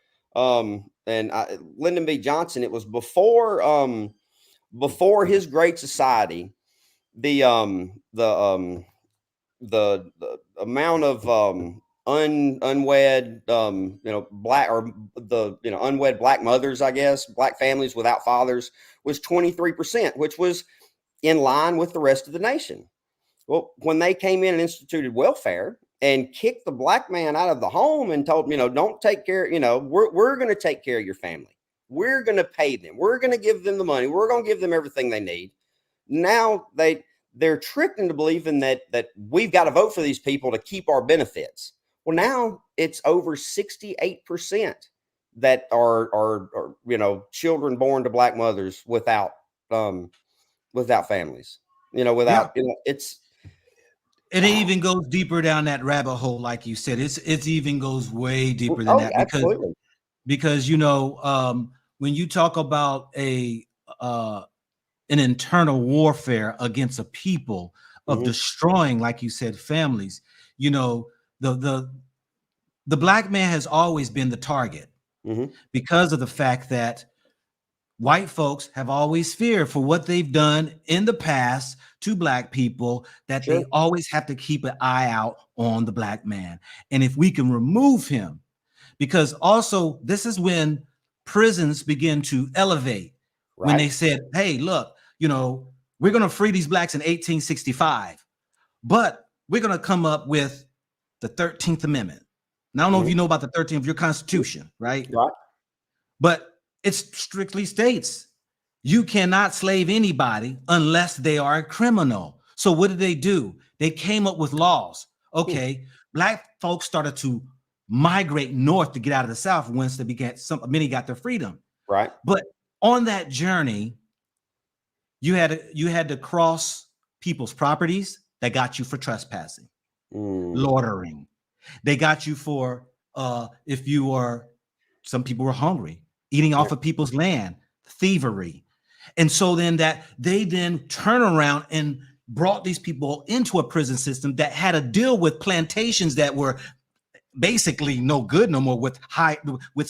Lyndon B. Johnson, it was before his Great Society, the amount of unwed you know, black, or the, you know, unwed black mothers, I guess, black families without fathers, was 23%, which was in line with the rest of the nation. Well, when they came in and instituted welfare and kicked the black man out of the home and told him, you know, don't take care, you know, we're going to take care of your family. We're going to pay them. We're going to give them the money. We're going to give them everything they need. Now they're tricked into believing that we've got to vote for these people to keep our benefits. Well, now it's over 68% that are you know, children born to black mothers without families. You know, without, you know, it even goes deeper down that rabbit hole, like you said. It even goes way deeper than that, because you know, when you talk about an internal warfare against a people of destroying, like you said, families, you know, the black man has always been the target because of the fact that white folks have always feared for what they've done in the past to black people, that they always have to keep an eye out on the black man. And if we can remove him, because also this is when prisons begin to elevate, when they said, hey, look, you know, we're going to free these blacks in 1865, but we're going to come up with the 13th Amendment. Now, I don't know if you know about the 13th of your Constitution, right? But it strictly states you cannot slave anybody unless they are a criminal. So what did they do? They came up with laws. Okay, black folks started to migrate north to get out of the South once they began. Many got their freedom. Right. But on that journey, you had to cross people's properties. That got you for trespassing, loitering. They got you for if you were, some people were hungry, eating off of people's land, thievery. And so then they turn around and brought these people into a prison system that had to deal with plantations that were basically no good no more with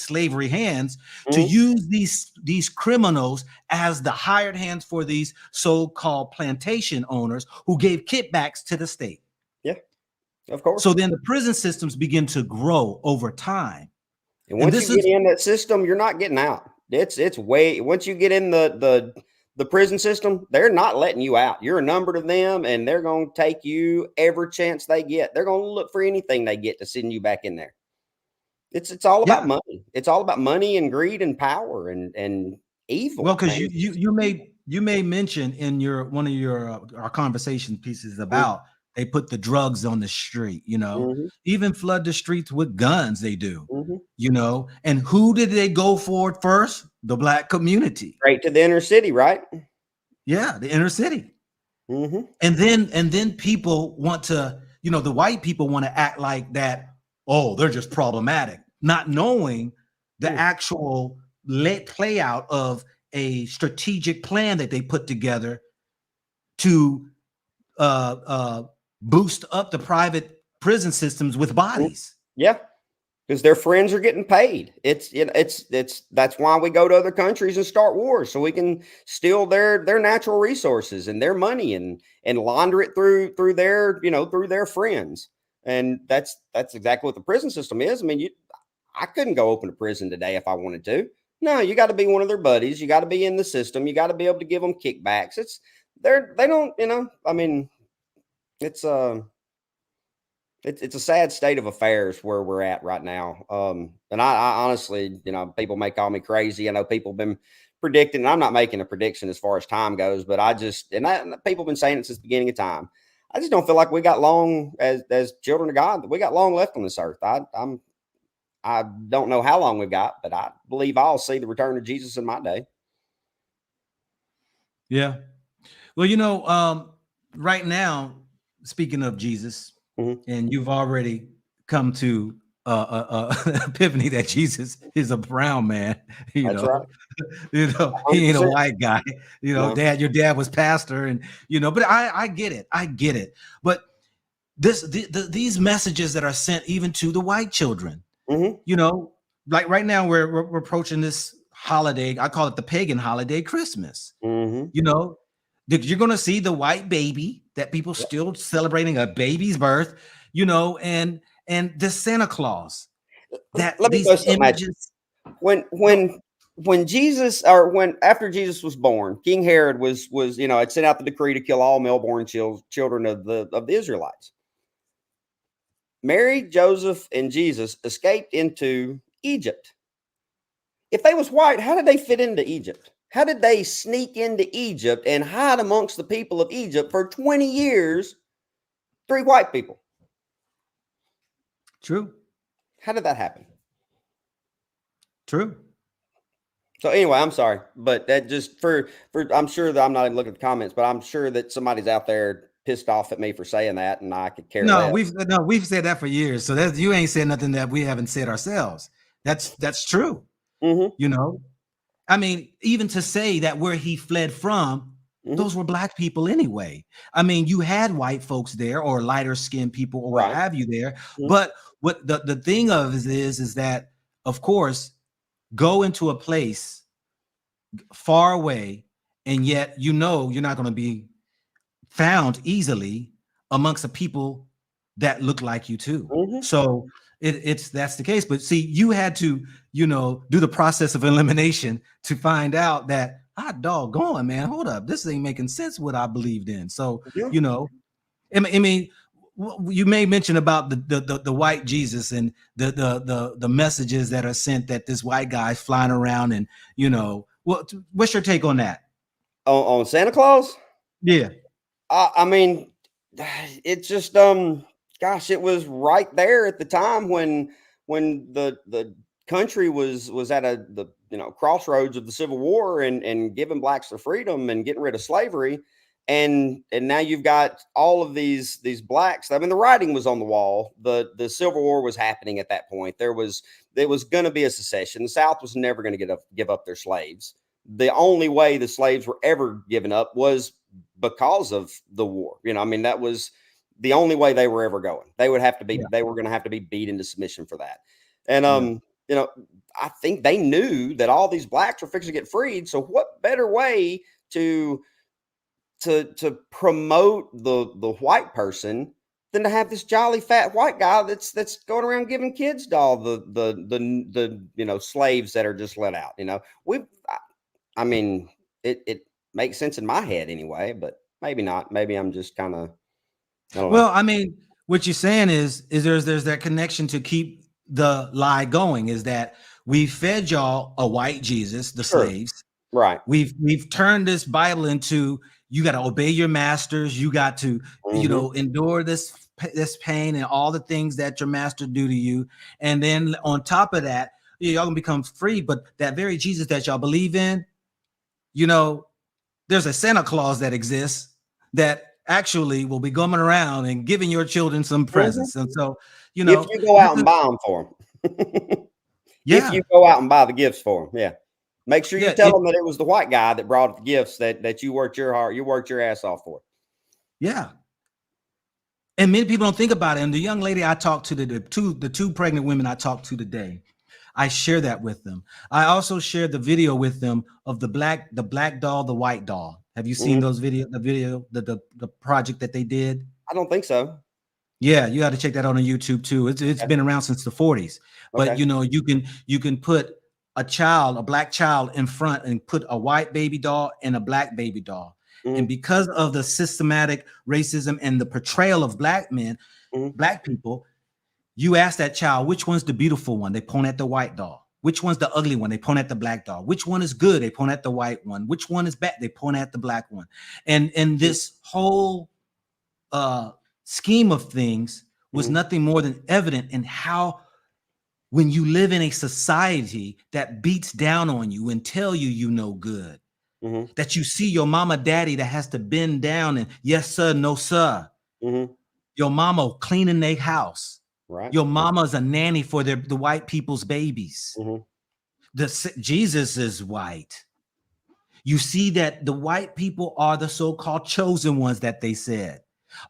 slavery hands, to Mhm. use these criminals as the hired hands for these so-called plantation owners who gave kickbacks to the state. Yeah, of course. So then the prison systems begin to grow over time. And And once this you get is, in that system, you're not getting out. It's way once you get in the prison system, they're not letting you out. You're a number to them, and they're going to take you every chance they get. They're going to look for anything they get to send you back in there. It's all about yeah. money. It's all about money and greed and power and Well, evil, because man. you made mention in your one of your our conversation pieces Mm, about they put the drugs on the street, mhm, even flood the streets with guns. They do, mhm. and who did they go for first? The black community. Straight to the inner city, right? Yeah, the inner city. Mhm, And then people want to, the white people want to act like that. Oh, they're just problematic, not knowing the mm. actual play out of a strategic plan that they put together to uh, uh, boost up the private prison systems with Mm. bodies. Yeah. Because their friends are getting paid. It's that's why we go to other countries and start wars so we can steal their natural resources and their money and launder it through their through their friends. And that's exactly what the prison system is. I mean, I couldn't go open a prison today if I wanted to. No, you got to be one of their buddies. You got to be in the system. You got to be able to give them kickbacks. They don't I mean it's it's a sad state of affairs where we're at right now. And I honestly, people may call me crazy. I know people have been predicting, and I'm not making a prediction as far as time goes, but people have been saying it since the beginning of time. I just don't feel like we got long as children of God. We got long left on this earth. I don't know how long we've got, but I believe I'll see the return of Jesus in my day. Yeah. Well, right now, speaking of Jesus, Mhm. and you've already come to epiphany that Jesus is a brown man, you That's right. know, he ain't a 100%. white guy, No. your dad was pastor, and but I get it. I get it. But these messages that are sent even to the white children, Hmm. like right now we're approaching this holiday. I call it the pagan holiday, Christmas. Hmm. You know, you're going to see the white baby that people still celebrating a baby's birth, and the Santa Claus that Let me these throw something at you. images. when Go, when when Jesus or when after Jesus was born, King Herod was had sent out the decree to kill all male-born children of the Israelites. Mary, Joseph, and Jesus escaped into Egypt. If they was white, how did they fit into Egypt? How did they sneak into Egypt and hide amongst the people of Egypt for 20 years? Three white people. true, How did that happen? true. So anyway, I'm sorry, but that just for I'm sure that I'm not even looking at the comments, but I'm sure that somebody's out there pissed off at me for saying that, and I could care No, less. we've said that for years. So that you ain't said nothing that we haven't said ourselves. That's true. Hmm. You know, I mean, even to say that where he fled from, Hmm. those were black people anyway. I mean, you had white folks there or lighter skinned people or what Right. have you there. Mhm. But what the thing of is that, of course, go into a place far away, and yet you're not going to be found easily amongst the people that look like you too. Mhm. So it's that's the case. But see, you had to, do the process of elimination to find out that doggone, man, hold up, this ain't making sense what I believed in. So, Yeah. I mean, you may mention about the white Jesus and the messages that are sent that this white guy's flying around, and what's your take on that? On Santa Claus, Yeah, I mean, it's just gosh, it was right there at the time when the country was at the crossroads of the Civil War and giving blacks their freedom and getting rid of slavery. And now you've got all of these blacks. I mean, the writing was on the wall. The Civil War was happening at that point. There was going to be a secession. The South was never going to give up their slaves. The only way the slaves were ever given up was because of the war. I mean, that was the only way they were ever going. They would have to be, Yeah. they were going to have to be beat into submission for that. And, Yeah. you know, I think they knew that all these blacks were fixing to get freed. So what better way to promote the white person than to have this jolly fat white guy that's going around giving kids to all the slaves that are just let out. I mean, it makes sense in my head anyway, but maybe not. Maybe I'm just kind of, I don't know. Well, I mean, what you're saying is there's that connection to keep the lie going, is that we fed y'all a white Jesus, the Sure. slaves. Right. We've turned this Bible into, you got to obey your masters, you got to endure this pain and all the things that your master do to you, and then on top of that, y'all gonna become free. But that very Jesus that y'all believe in, there's a Santa Claus that exists that actually will be coming around and giving your children some presents. And so, if you go out and buy them for them, yeah, if you go out and buy the gifts for them, yeah. Make sure you Yeah, tell them that it was the white guy that brought the gifts that you worked your ass off for. Yeah. And many people don't think about it. And the young lady I talked to, the two pregnant women I talked to today, I share that with them. I also shared the video with them of the black doll, the white doll. Have you seen those the project that they did? I don't think so. Yeah, you got to check that out on YouTube too. It's been around since the 40s. But Okay. you can put a black child in front and put a white baby doll and a black baby doll. And because of the systematic racism and the portrayal of black men, black people, you ask that child, which one's the beautiful one? They point at the white doll. Which one's the ugly one? They point at the black doll. Which one is good? They point at the white one. Which one is bad? They point at the black one. And this whole scheme of things was nothing more than evident in how, when you live in a society that beats down on you and tell you no good, that you see your mama, daddy that has to bend down and yes sir, no sir. Your mama cleaning their house. Right. Your mama's a nanny for the white people's babies. Jesus is white. You see that the white people are the so-called chosen ones that they said.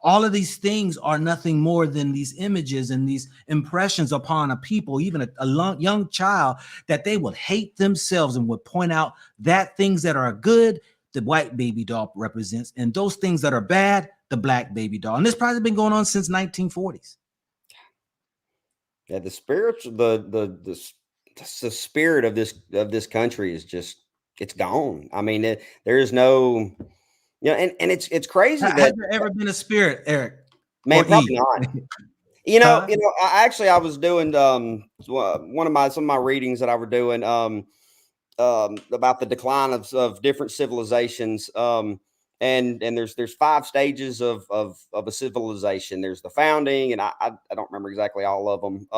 All of these things are nothing more than these images and these impressions upon a people, even a young child, that they would hate themselves and would point out that things that are good, the white baby doll represents, and those things that are bad, the black baby doll. And this probably been going on since 1940s. Yeah, the spiritual, the spirit of this country is just, it's gone. I mean, there is no, and it's crazy Has that there ever been a spirit, Eric? Man, probably not. I was doing some of my readings that I were doing about the decline of different civilizations. And there's 5 stages of a civilization. There's the founding, and I don't remember exactly all of them.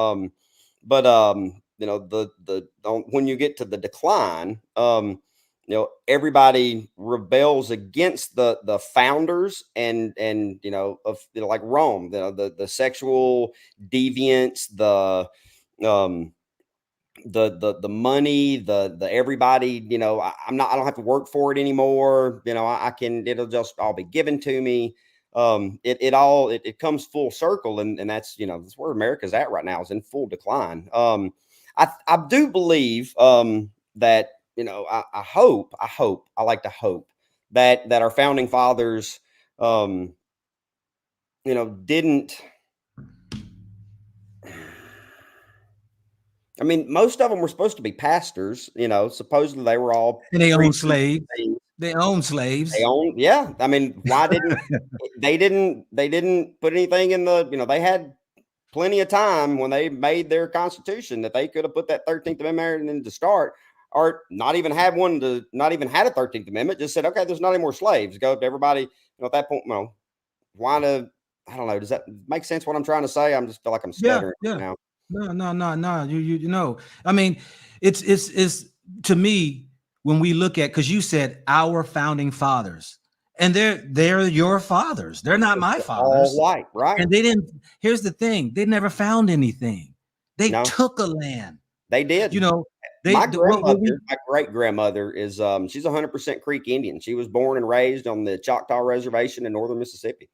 When you get to the decline, everybody rebels against the founders and like Rome, the sexual deviance, the money, the everybody, I don't have to work for it anymore. It'll just all be given to me. It comes full circle, and that's where America's at right now, is in full decline. I do believe that I like to hope that our founding fathers didn't. I mean, most of them were supposed to be pastors, supposedly they were all, and they own slaves. They own slaves. Yeah. I mean, why didn't they didn't put anything in they had plenty of time when they made their constitution that they could have put that 13th Amendment in to start, or not even had a 13th Amendment, just said, okay, there's not any more slaves. Go to everybody, at that point, why I don't know. Does that make sense what I'm trying to say? I'm just feel like I'm stuttering right now. No. You I mean, it's to me, when we look at, because you said our founding fathers, and they're your fathers. They're not my fathers. All white, right? And they didn't. Here's the thing: they never found anything. They took a land. They did. My great grandmother is she's 100% Creek Indian. She was born and raised on the Choctaw Reservation in northern Mississippi.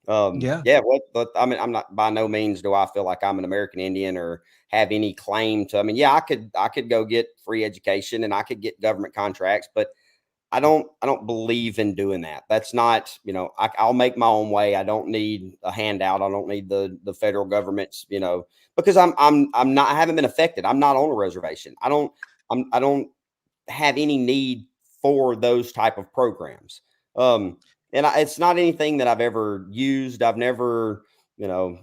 Yeah. Yeah, what I mean, I'm not, by no means do I feel like I'm an American Indian or have any claim to. I mean, yeah, I could go get free education and I could get government contracts, but I don't believe in doing that. That's not, I'll make my own way. I don't need a handout. I don't need the federal government's, because I'm not, I haven't been affected. I'm not on a reservation. I don't have any need for those type of programs. Um, it's not anything that I've ever used. I've never, you know,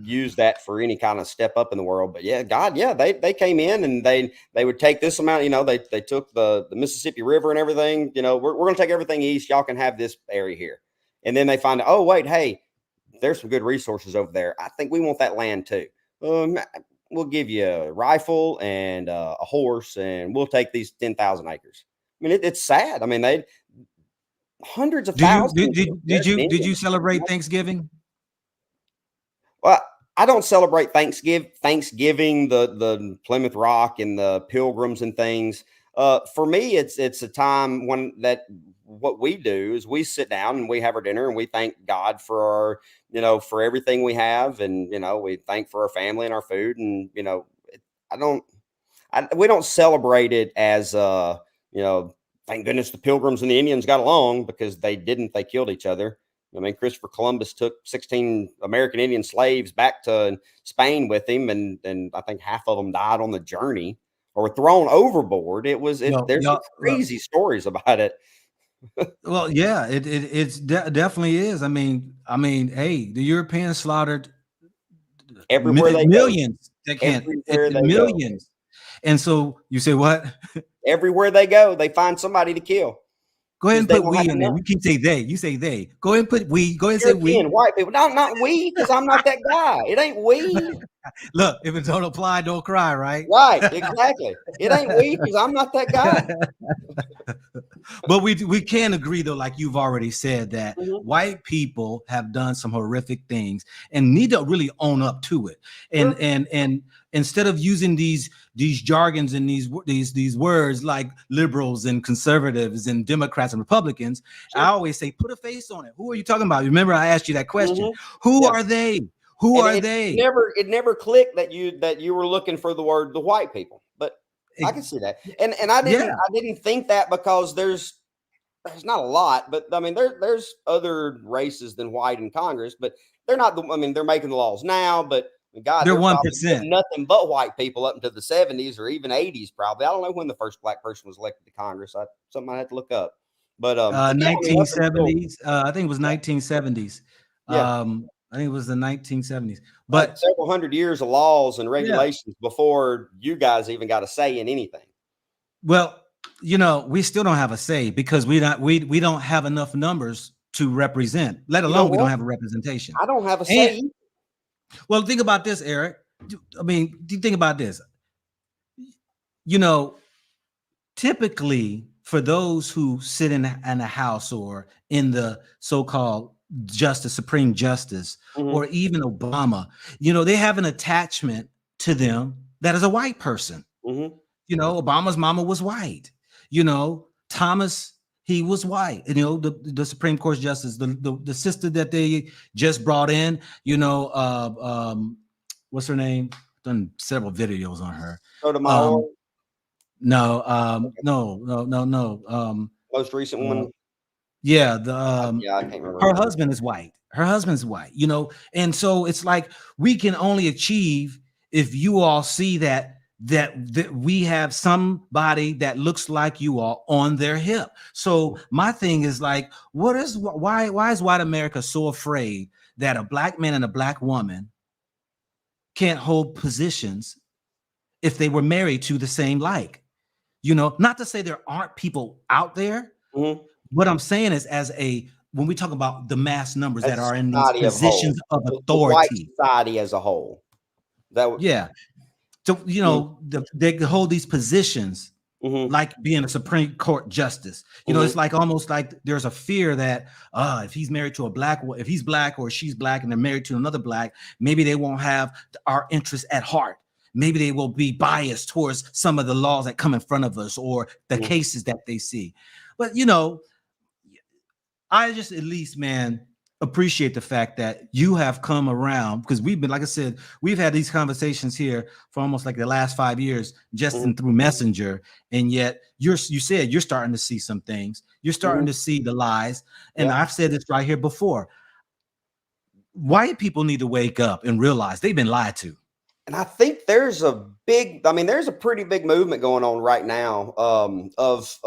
used that for any kind of step up in the world. But yeah, God, yeah, they came in and they would take this amount. They took the Mississippi River and everything. We're going to take everything east. Y'all can have this area here. And then they find out, oh wait, hey, there's some good resources over there. I think we want that land too. We'll give you a rifle and a horse, and we'll take these 10,000 acres. I mean, it's sad. I mean, they hundreds of Do you thousands. did you celebrate Thanksgiving? Well, I don't celebrate Thanksgiving, the Plymouth Rock and the Pilgrims and things. For me, it's a time when what we do is we sit down and we have our dinner and we thank God for for everything we have, and we thank for our family and our food, and I don't we don't celebrate it as thank goodness the Pilgrims and the Indians got along, because they didn't. They killed each other. I mean, Christopher Columbus took 16 American Indian slaves back to Spain with him, and I think half of them died on the journey or were thrown overboard. There's some crazy stories about it. Well, yeah, definitely is. I mean, hey, the Europeans slaughtered Everywhere they millions. go. They can't. Everywhere they millions. Go. And so you say what? Everywhere they go, they find somebody to kill. Go ahead and put we in there. You can say they. You say they. Go ahead and put we. Go ahead and say we. White people. No, not we, because I'm not that guy. It ain't we. Look, if it don't apply, don't cry, right? Right, exactly. It ain't we, because I'm not that guy. But we can agree, though, like you've already said, that white people have done some horrific things and need to really own up to it. And instead of using these jargons and these words like liberals and conservatives and Democrats and Republicans, I always say, put a face on it. Who are you talking about? Remember, I asked you that question. Who are they? Who are they? It never clicked that you were looking for the white people, but I can see that. And I didn't think that, because there's not a lot, but I mean, there's other races than white in Congress, but they're not they're making the laws now, but God, they're 1%. Nothing but white people up into the 70s or even 80s, probably. I don't know when the first black person was elected to Congress. Something I had to look up. But 1970s. I think it was 1970s. I think it was the 1970s. But several hundred years of laws and regulations before you guys even got a say in anything. Well, we still don't have a say, because we don't have enough numbers to represent, let alone we don't have a representation. I don't have a say. Well, think about this, Eric. I mean, do you think about this? Typically for those who sit in a house or in the so-called Supreme Justice, or even Obama, they have an attachment to them that is a white person. Obama's mama was white. Thomas, he was white. The Supreme Court justice, the sister that they just brought in, what's her name? Done several videos on her. No. Most recent one. Yeah, I can't remember. Her husband is white. And so it's like we can only achieve if you all see that we have somebody that looks like you all on their hip. So my thing is like, why is white America so afraid that a black man and a black woman can't hold positions if they were married to the same not to say there aren't people out there. What I'm saying is, when we talk about the mass numbers that are in these positions of authority, the white society as a whole, so they hold these positions like being a Supreme Court justice. It's like almost like there's a fear that if he's married to if he's black or she's black and they're married to another black, maybe they won't have our interests at heart. Maybe they will be biased towards some of the laws that come in front of us or the cases that they see. But I just, at least, man, appreciate the fact that you have come around, because we've been, like I said, we've had these conversations here for almost like the last 5 years, just in through Messenger. And yet you said you're starting to see some things. You're starting to see the lies. And Yeah. I've said this right here before. White people need to wake up and realize they've been lied to. And I think there's a pretty big movement going on right now, of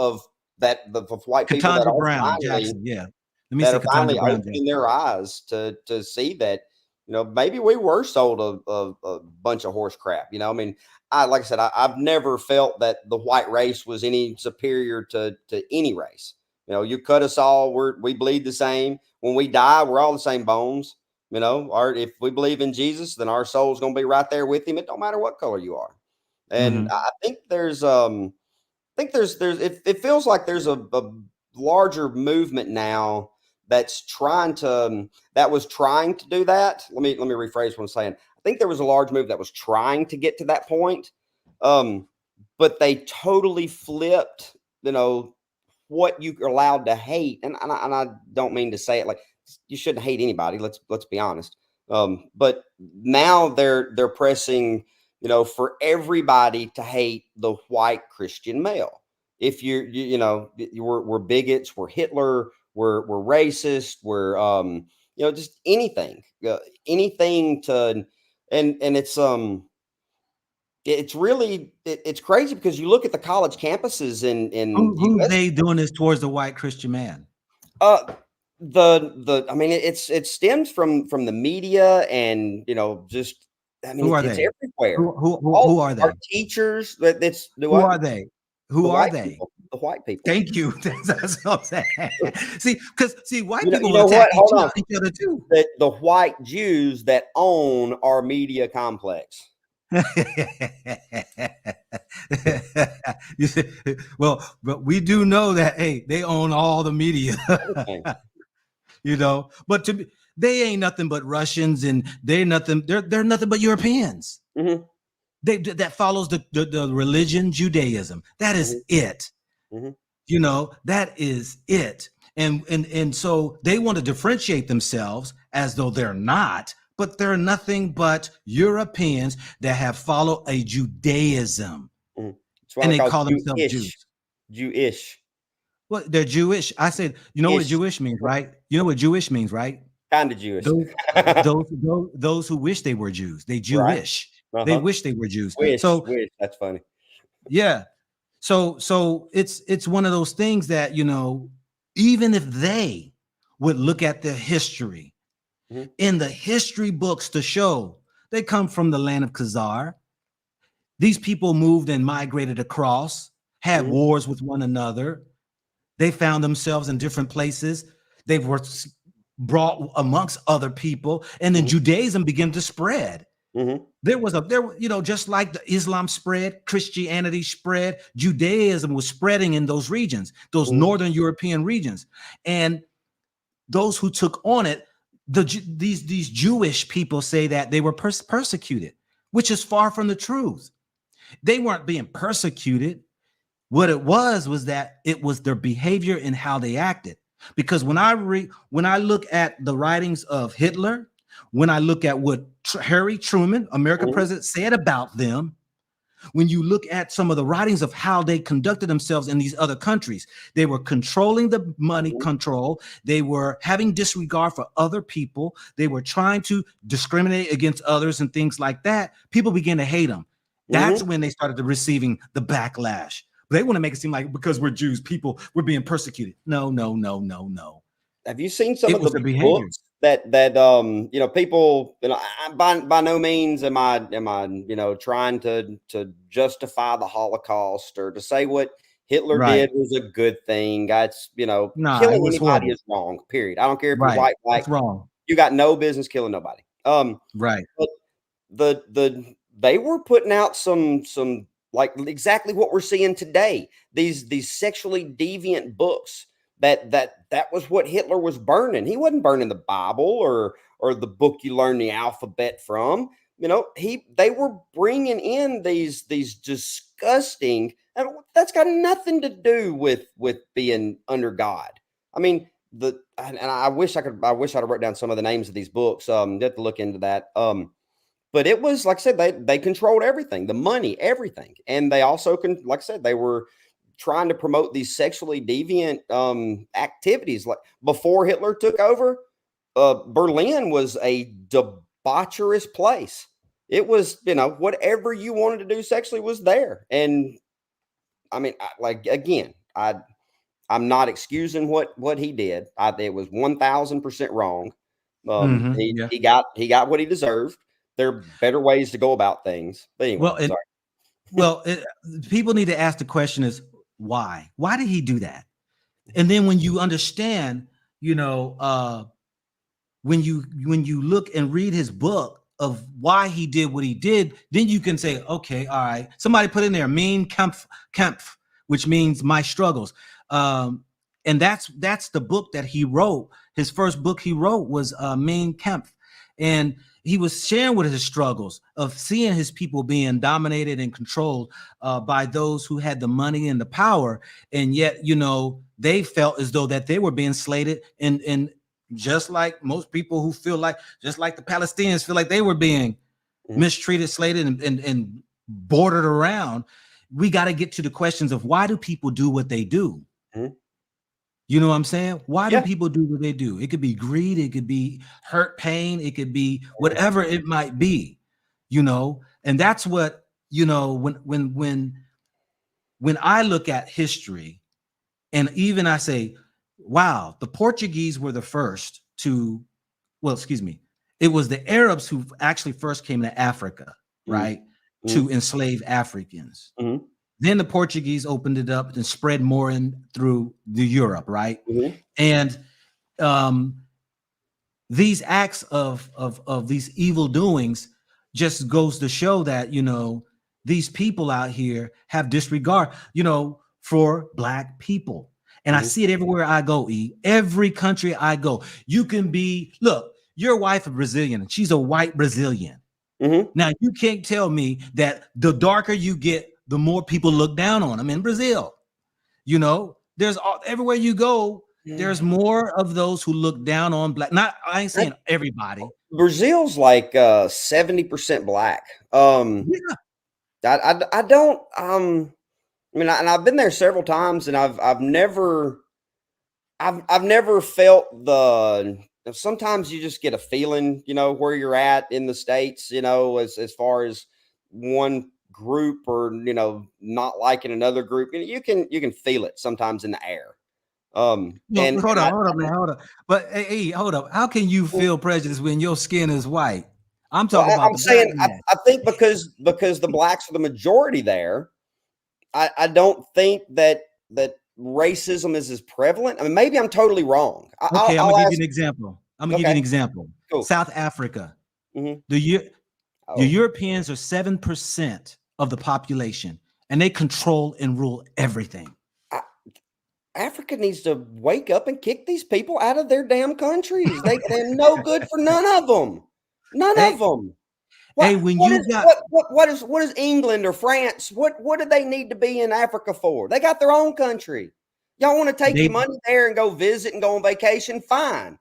white people that Katanja are Brown, finally Jackson. Yeah. Let me say Katanja Brown. opening their eyes to see that, maybe we were sold a bunch of horse crap. I mean, like I said, I've never felt that the white race was any superior to any race. You cut us all, we bleed the same. When we die, we're all the same bones. If we believe in Jesus, then our soul's going to be right there with him. It don't matter what color you are. And I think it feels like there's a larger movement now that was trying to do that. Let me rephrase what I'm saying. I think there was a large move that was trying to get to that point. But they totally flipped, what you're allowed to hate. And I don't mean to say it like you shouldn't hate anybody. Let's be honest. But now they're pressing, for everybody to hate the white Christian male. If we're bigots, we're Hitler, we're racist, we're just anything to, and it's really it's crazy because you look at the college campuses in Who's US. they doing this towards the white Christian man? I mean, it stems from the media and just Who are it's they? everywhere. Who are they? Our teachers. Who are they? Who are they? People, the white people. Thank you. That's what I'm saying. See, white people You know will attack what? each other too. The white Jews that own our media complex. You say, well, but we do know that, hey, they own all the media. But they ain't nothing but Russians, and they're nothing but Europeans. That follows the religion Judaism. That is it. That is it. And so they want to differentiate themselves as though they're not, but they're nothing but Europeans that have followed a Judaism. And they call themselves Jews. Jewish. Well, they're Jewish. I said, what Jewish means, right? You know what Jewish means, right? Kind of Jewish. Those who wish they were Jews. They Jewish. Right. They wish they were Jews. Wish. That's funny. Yeah. So it's one of those things that, even if they would look at the history in the history books to show they come from the land of Khazar. These people moved and migrated across, had wars with one another. They found themselves in different places. They were brought amongst other people, and then Judaism began to spread. There was just like the Islam spread, Christianity spread, Judaism was spreading in those regions, those Northern European regions. And those who took on it, these Jewish people say that they were persecuted, which is far from the truth. They weren't being persecuted. What it was that it was their behavior and how they acted. Because when I look at the writings of Hitler, when I look at what Harry Truman, American president, said about them, when you look at some of the writings of how they conducted themselves in these other countries, they were controlling the money control. They were having disregard for other people. They were trying to discriminate against others and things like that. People began to hate them. That's when they started receiving the backlash. They want to make it seem like because we're Jews, people were being persecuted. No. Have you seen some of the books that people, by no means am I trying to justify the Holocaust or to say what Hitler did was a good thing. That's, killing anybody is wrong, period. I don't care if you're white, black. It's wrong. You got no business killing nobody. But they were putting out some like exactly what we're seeing today. These sexually deviant books that was what Hitler was burning. He wasn't burning the Bible or the book you learn the alphabet from. They were bringing in these disgusting, and that's got nothing to do with being under God. I mean, and I wish I'd have wrote down some of the names of these books. You have to look into that. But it was, like I said, they controlled everything, the money, everything. And they also like I said, they were trying to promote these sexually deviant activities. Like before Hitler took over, Berlin was a debaucherous place. It was, whatever you wanted to do sexually was there. And I mean, I'm not excusing what he did. It was 1000% wrong. Yeah. He got what he deserved. There are better ways to go about things. But anyway, Well, sorry. People need to ask the question is why? Why did he do that? And then when you understand, when you look and read his book of why he did what he did, then you can say, okay, all right. Somebody put in there Mein Kampf, which means my struggles. And that's the book that he wrote. His first book he wrote was Mein Kampf. And he was sharing with his struggles of seeing his people being dominated and controlled by those who had the money and the power. And yet, they felt as though that they were being slated, and just like most people who feel like, just like the Palestinians feel like they were being mistreated, slated, and bordered around. We got to get to the questions of why do people do what they do? You know what I'm saying? Why do people do what they do? It could be greed. It could be hurt, pain. It could be whatever it might be, and that's what, when I look at history, and even I say, wow, the Portuguese were the first to, it was the Arabs who actually first came to Africa, right? To enslave Africans. Then the Portuguese opened it up and spread more through the Europe, right? And these acts of these evil doings just goes to show that, these people out here have disregard, for Black people. And I see it everywhere I go, every country I go. You can look, your wife is Brazilian and she's a white Brazilian. Now, you can't tell me that the darker you get, the more people look down on them in Brazil. There's everywhere you go, there's more of those who look down on Black. I ain't saying everybody. Brazil's like 70% Black. I don't. And I've been there several times, and I've never felt the. Sometimes you just get a feeling, where you're at in the States, as far as one group or not liking another group. You can feel it sometimes in the air. Hold up. But hey, hold up. How can you feel prejudice when your skin is white? I'm talking about. I'm saying I think because the Blacks are the majority there. I don't think that racism is as prevalent. I mean, maybe I'm totally wrong. Okay, I'm gonna give you an example. Give you an example. Cool. South Africa. The Europeans are 7% of the population, and they control and rule everything. Africa needs to wake up and kick these people out of their damn countries. They're no good for none of them. None of them. What is England or France? What do they need to be in Africa for? They got their own country. Y'all want to take your money there and go visit and go on vacation? Fine.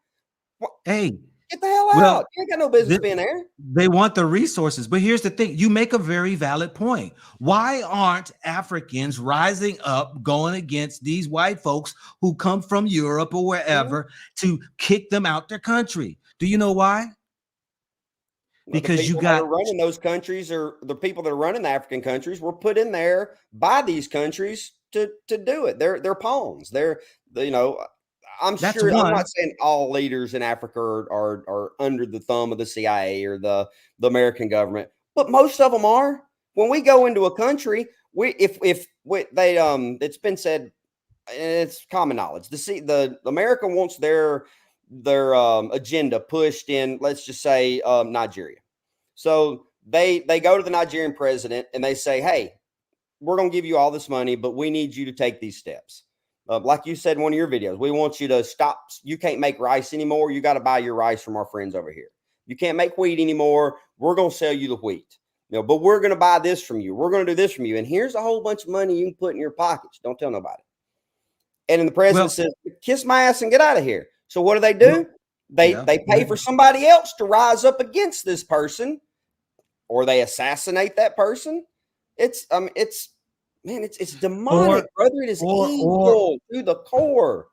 Hey, get the hell out. You ain't got no business being there. They want the resources. But here's the thing. You make a very valid point. Why aren't Africans rising up, going against these white folks who come from Europe or wherever to kick them out their country? Do you know why? Because you got running those countries, or the people that are running the African countries were put in there by these countries to do it. They're pawns. I'm not saying all leaders in Africa are under the thumb of the CIA or the American government, but most of them are. When we go into a country, it's been said, it's common knowledge. The America wants their agenda pushed in, let's just say, Nigeria. So they go to the Nigerian president and they say, hey, we're going to give you all this money, but we need you to take these steps. Like you said in one of your videos, we want you to stop. You can't make rice anymore. You got to buy your rice from our friends over here. You can't make wheat anymore. We're going to sell you the wheat. But we're going to buy this from you. We're going to do this from you. And here's a whole bunch of money you can put in your pockets. Don't tell nobody. And then the president Well, says, kiss my ass and get out of here. So what do? well, They yeah. pay for somebody else to rise up against this person, or they assassinate that person. It's man, it's demonic, Or brother. It is or evil to the core.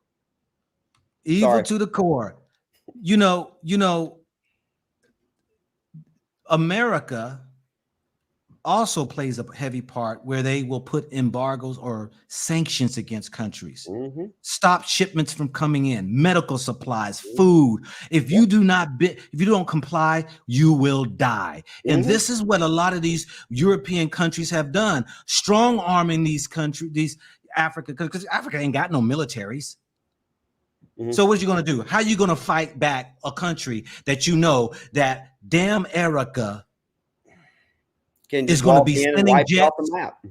evil Sorry. to the core. You know, America also plays a heavy part where they will put embargoes or sanctions against countries. Mm-hmm. Stop shipments from coming in, medical supplies, Mm-hmm. food. If Yep. you do not if you don't comply, you will die. And Mm-hmm. this is what a lot of these European countries have done, strong arming these countries, these Africa, because Africa ain't got no militaries. Mm-hmm. So what are you going to do? How are you going to fight back a country that you know that damn Erica Can is just going to walk be in and sending wipe you off the jets, map.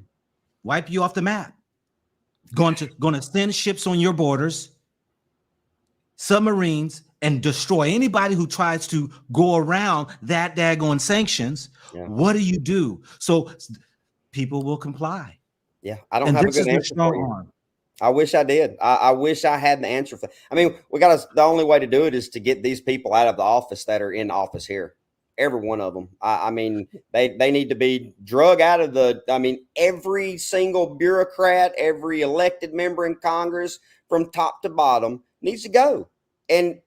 wipe you off the map, going to send ships on your borders, submarines, and destroy anybody who tries to go around that daggone sanctions? Yeah. What do? So people will comply. Yeah. I don't And have a this good is their answer for strong you. arm. I wish I did. I wish I had the answer for. I mean, the only way to do it is to get these people out of the office that are in office here. Every one of them. I mean, they need to be drug out of every single bureaucrat, every elected member in Congress from top to bottom needs to go. And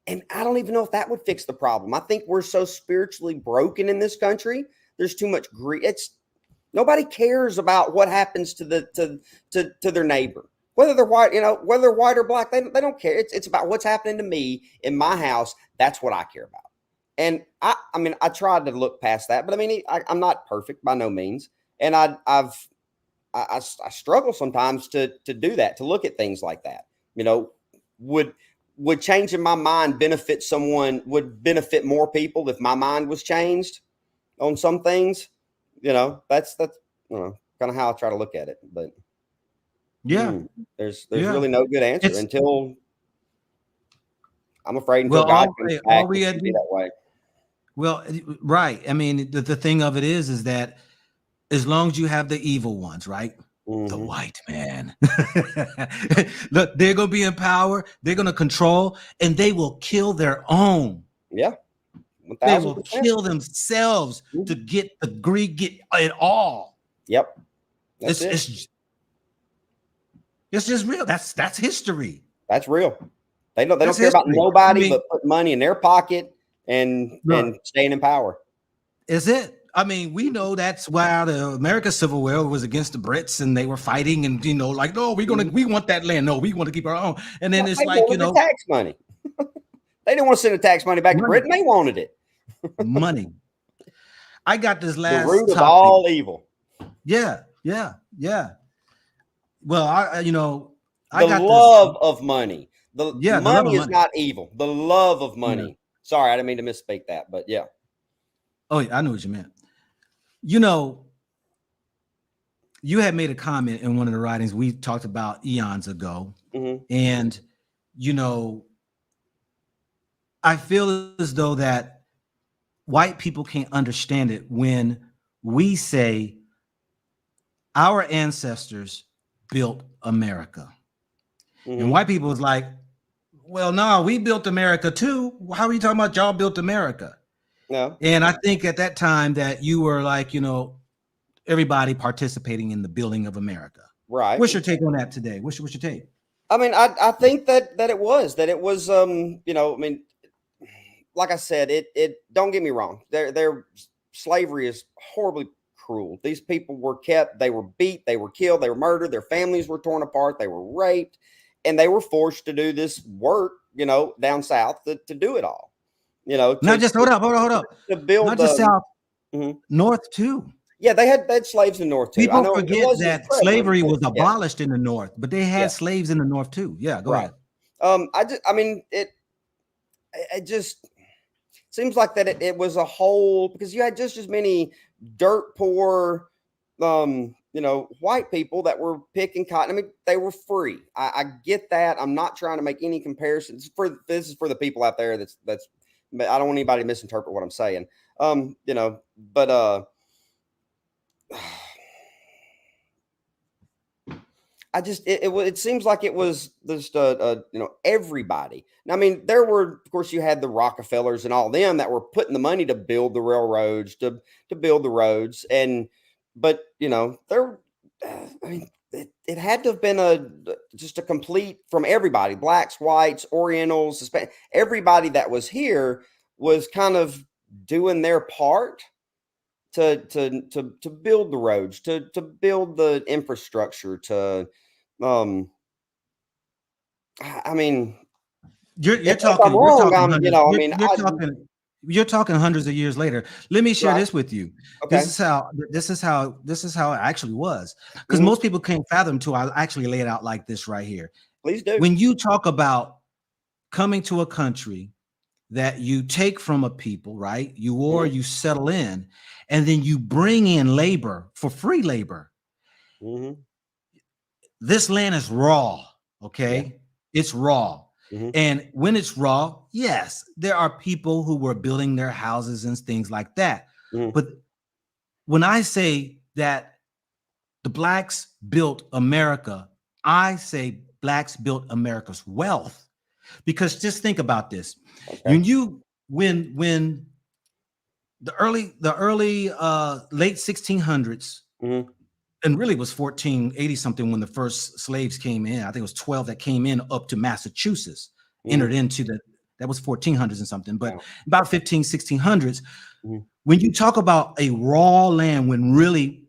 I don't even know if that would fix the problem. I think we're so spiritually broken in this country. There's too much greed. Nobody cares about what happens to their neighbor. Whether they're white, whether they're white or black, they don't care. It's about what's happening to me in my house. That's what I care about. And I mean, I tried to look past that, but I mean, I'm not perfect by no means. And I struggle sometimes to do that, to look at things like that. Would changing my mind benefit someone, would benefit more people if my mind was changed on some things? That's kind of how I try to look at it. But Yeah. there's Yeah. really no good answer until Well, God comes back. all we had It should be that way. Well, right. I mean, the thing of it is that as long as you have the evil ones, right? The Mm-hmm. white man. Look, they're going to be in power. They're going to control, and they will kill their own. Yeah. 1000%. They will kill themselves to Mhm. get it all. Yep. That's it. It's just real. That's history. That's real. They don't That's care about history. nobody but put money in their pocket and staying in power. Is it? I mean, we know that's why the American Civil War was against the Brits, and they were fighting, and like, no, we want that land. No, we want to keep our own. And then it's like, the tax money. They didn't want to send the tax money back to Britain. They wanted it. Money. I got this last the root topic. of all evil. Yeah. Well, I got love of money. Money is money. not evil. The love of money. Yeah. Sorry, I didn't mean to misspeak that, but yeah. Oh, yeah, I knew what you meant. You had made a comment in one of the writings we talked about eons ago, and I feel as though that white people can't understand it when we say our ancestors built America. And white people is like, well, no, we built America too. How are you talking about y'all built America? No. And I think at that time that you were like, everybody participating in the building of America. Right. What's your take on that today? What's your take? I mean, I think that it was I mean, like I said, it don't get me wrong. Their slavery is horribly cruel. These people were kept, they were beat, they were killed, they were murdered, their families were torn apart, they were raped, and they were forced to do this work, down south to do it all. Hold up. To build not just south, north too. Yeah, they had slaves in the north too. People forget that slavery was abolished in the north, but they had slaves in the north too. Yeah, go ahead. It just seems like that it was a whole, because you had just as many dirt poor, white people that were picking cotton. I mean, they were free. I get that. I'm not trying to make any comparisons. This is for the people out there. That's. I don't want anybody to misinterpret what I'm saying. But it seems like it was just everybody. I mean, there were, of course, you had the Rockefellers and all them that were putting the money to build the railroads, to build the roads, but there, I mean, it had to have been just a complete from everybody, blacks, whites, Orientals, everybody that was here was kind of doing their part to build the roads, to build the infrastructure, um, I mean, You're if I'm talking you're wrong, talking hundreds I mean, you're talking hundreds of years later. Let me share right, this with you. okay, This is how it actually was, because mhm, most people can't fathom to. I actually lay it out like this right here. please do. When you talk about coming to a country that you take from a people, right? Mhm, You settle in, and then you bring in labor for free labor. mhm, This land is raw, yeah, okay? It's raw. mhm, And when it's raw, yes, there are people who were building their houses and things like that. mhm, But when I say that the blacks built America, I say blacks built America's wealth. Because just think about this. okay, When the early late 1600s, mhm, and really was 1480 something when the first slaves came in. I think it was 12 that came in up to Massachusetts, mhm, entered into that was 1400s and something, but yeah, about 15, 1600s, mhm, when you talk about a raw land, when really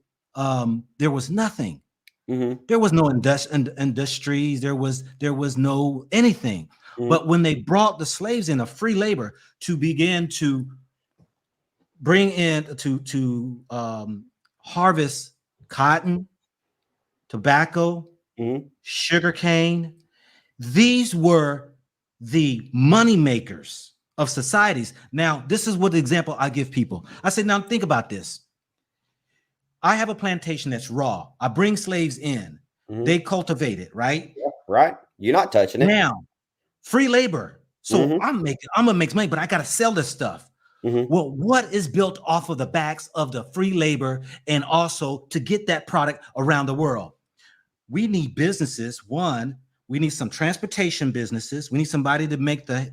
there was nothing, mhm, there was no industries, there was no anything. mhm, But when they brought the slaves in, a free labor to begin to bring in to harvest cotton, tobacco, mhm, sugarcane. These were the money makers of societies. Now, this is what the example I give people. I say, now think about this. I have a plantation that's raw. I bring slaves in. mhm, They cultivate it, right? yeah, right. You're not touching it. Now, free labor. So Mhm, I'm gonna make money, but I gotta sell this stuff. mhm, Well, what is built off of the backs of the free labor and also to get that product around the world? We need businesses. One, we need some transportation businesses. We need somebody to make the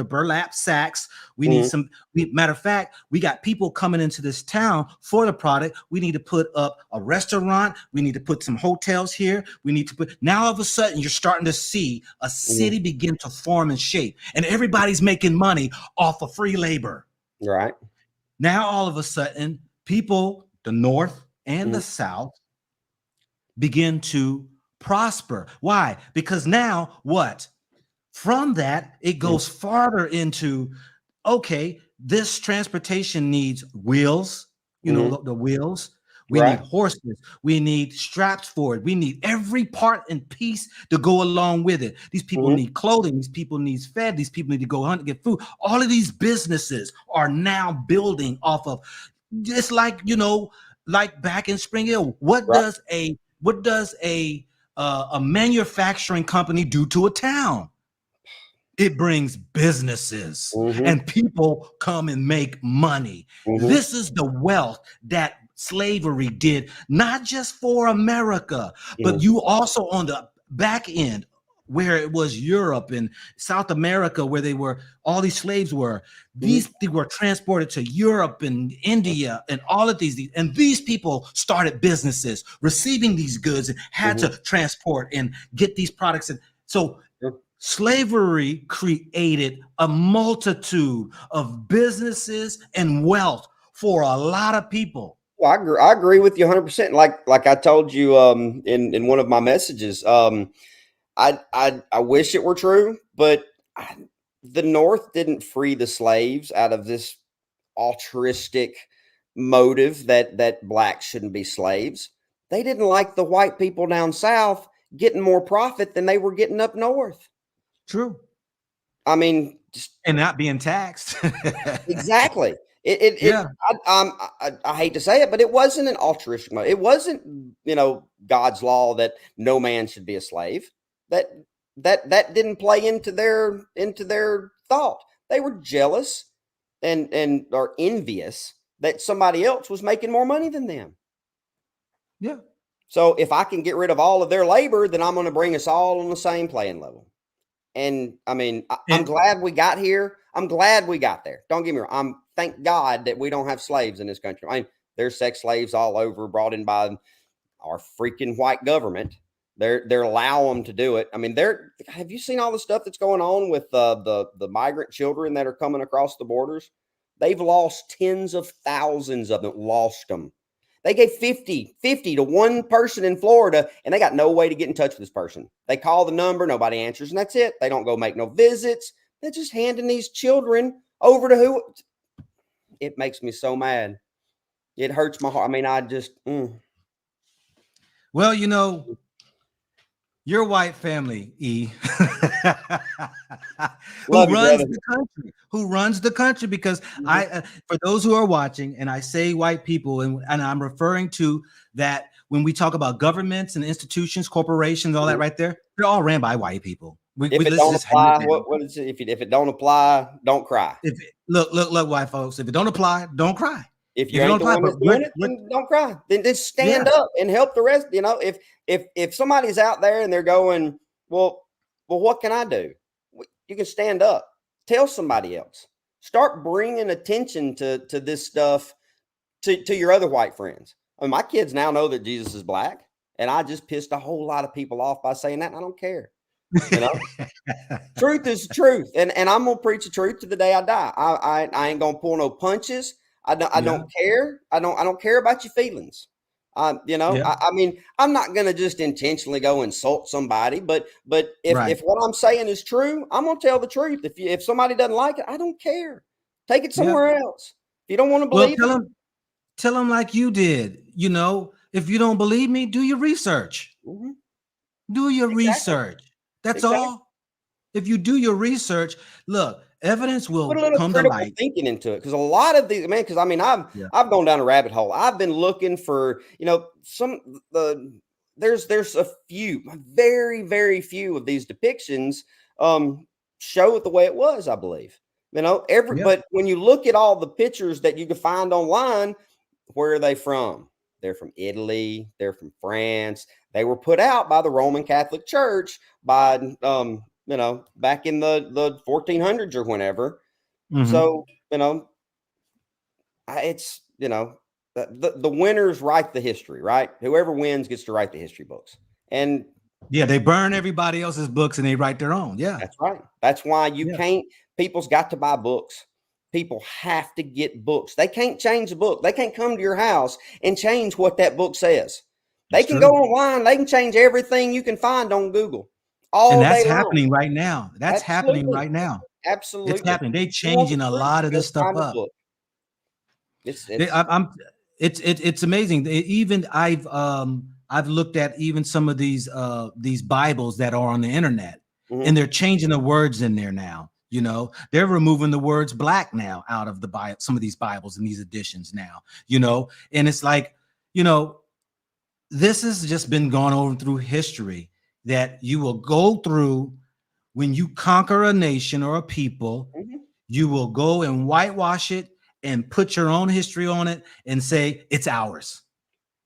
burlap sacks. We need mhm, some. Matter of fact, we got people coming into this town for the product. We need to put up a restaurant. We need to put some hotels here. We need to put. Now all of a sudden, you're starting to see a mhm, city begin to form and shape, and everybody's making money off of free labor. right. Now all of a sudden, people, the North and Mhm, the South, begin to prosper. Why? Because now what? From that, it mhm, goes farther into okay, this transportation needs wheels, mhm, the wheels. We need right. horses. We need straps for it. We need every part and piece to go along with it. These people Mhm, need clothing. These people need fed. These people need to go hunt and get food. All of these businesses are now building off of just like like back in Spring Hill. right. What does a manufacturing company do to a town? It brings businesses Mhm, and people come and make money. mhm, This is the wealth that slavery did, not just for America, but mhm, you also on the back end where it was Europe and South America, where all these slaves were. mhm, They were transported to Europe and India and all of and these people started businesses receiving these goods and had mhm, to transport and get these products. And so sure. slavery created a multitude of businesses and wealth for a lot of people. Well, I agree with you 100%. Like I told you in one of my messages, I wish it were true, but I, the North didn't free the slaves out of this altruistic motive that blacks shouldn't be slaves. They didn't like the white people down south getting more profit than they were getting up north. True. I mean, just And not being taxed. exactly. It Yeah. I hate to say it, but it wasn't an altruistic motive. It wasn't, God's law that no man should be a slave. That that didn't play into their thought. They were jealous and are envious that somebody else was making more money than them. Yeah. So if I can get rid of all of their labor, then I'm going to bring us all on the same playing level. And I mean, I'm And glad we got here. I'm glad we got there. Don't get me wrong. Thank God that we don't have slaves in this country. I mean, there's sex slaves all over, brought in by our freaking white government. They're allow them to do it. I mean, have you seen all the stuff that's going on with the migrant children that are coming across the borders? They've lost tens of thousands of them, lost them. They gave 50 to one person in Florida, and they got no way to get in touch with this person. They call the number, nobody answers, and that's it. They don't go make no visits. They're just handing these children over to who? It makes me so mad. It hurts my heart. I mean, I just, well, you know, your white family, E, love you, brother. who runs the country, because for those who are watching, and I say white people, and I'm referring to that when we talk about governments and institutions, corporations, all that right there, they're all ran by white people. If it don't apply, what is it? If it don't apply, don't cry. Look, white folks, if it don't apply, don't cry. If you ain't the one that's doing it, then don't cry. Then just stand up and help the rest. You know, if somebody's out there and they're going, well, what can I do? You can stand up, tell somebody else, start bringing attention to this stuff to your other white friends. I mean, my kids now know that Jesus is black, and I just pissed a whole lot of people off by saying that, and I don't care. You know, truth is truth, and I'm gonna preach the truth to the day I die. I ain't gonna pull no punches. I don't care. I don't care about your feelings. You know, I mean, I'm not gonna just intentionally go insult somebody, but if what I'm saying is true, I'm gonna tell the truth. If somebody doesn't like it, I don't care. Take it somewhere else. If you don't want to believe it, tell them like you did. You know, if you don't believe me, do your research. Do your research. That's all. If you do your research, look, evidence will put a little come to light. Thinking into it, because a lot of these, man. Because I mean, I've gone down a rabbit hole. I've been looking for, you know, there's a few, very, very few of these depictions show it the way it was. I believe, you know, but when you look at all the pictures that you can find online, where are they from? They're from Italy. They're from France. They were put out by the Roman Catholic Church by, you know, back in the 1400s or whenever. So, you know, it's, you know, the winners write the history, right? Whoever wins gets to write the history books. And they burn everybody else's books and they write their own. Yeah, that's right. That's why you can't, people's got to buy books. People have to get books. They can't change the book. They can't come to your house and change what that book says. They can go online. They can change everything you can find on Google. And that's happening right now. That's happening right now. Absolutely. It's happening. They're changing a lot of this stuff up. It's amazing. Even I've looked at even some of these Bibles that are on the internet, and they're changing the words in there now. You know, they're removing the words black now out of the Bible, some of these Bibles and these editions now, you know, and it's like, you know, this has just been gone over through history, that you will go through when you conquer a nation or a people, you will go and whitewash it and put your own history on it and say it's ours.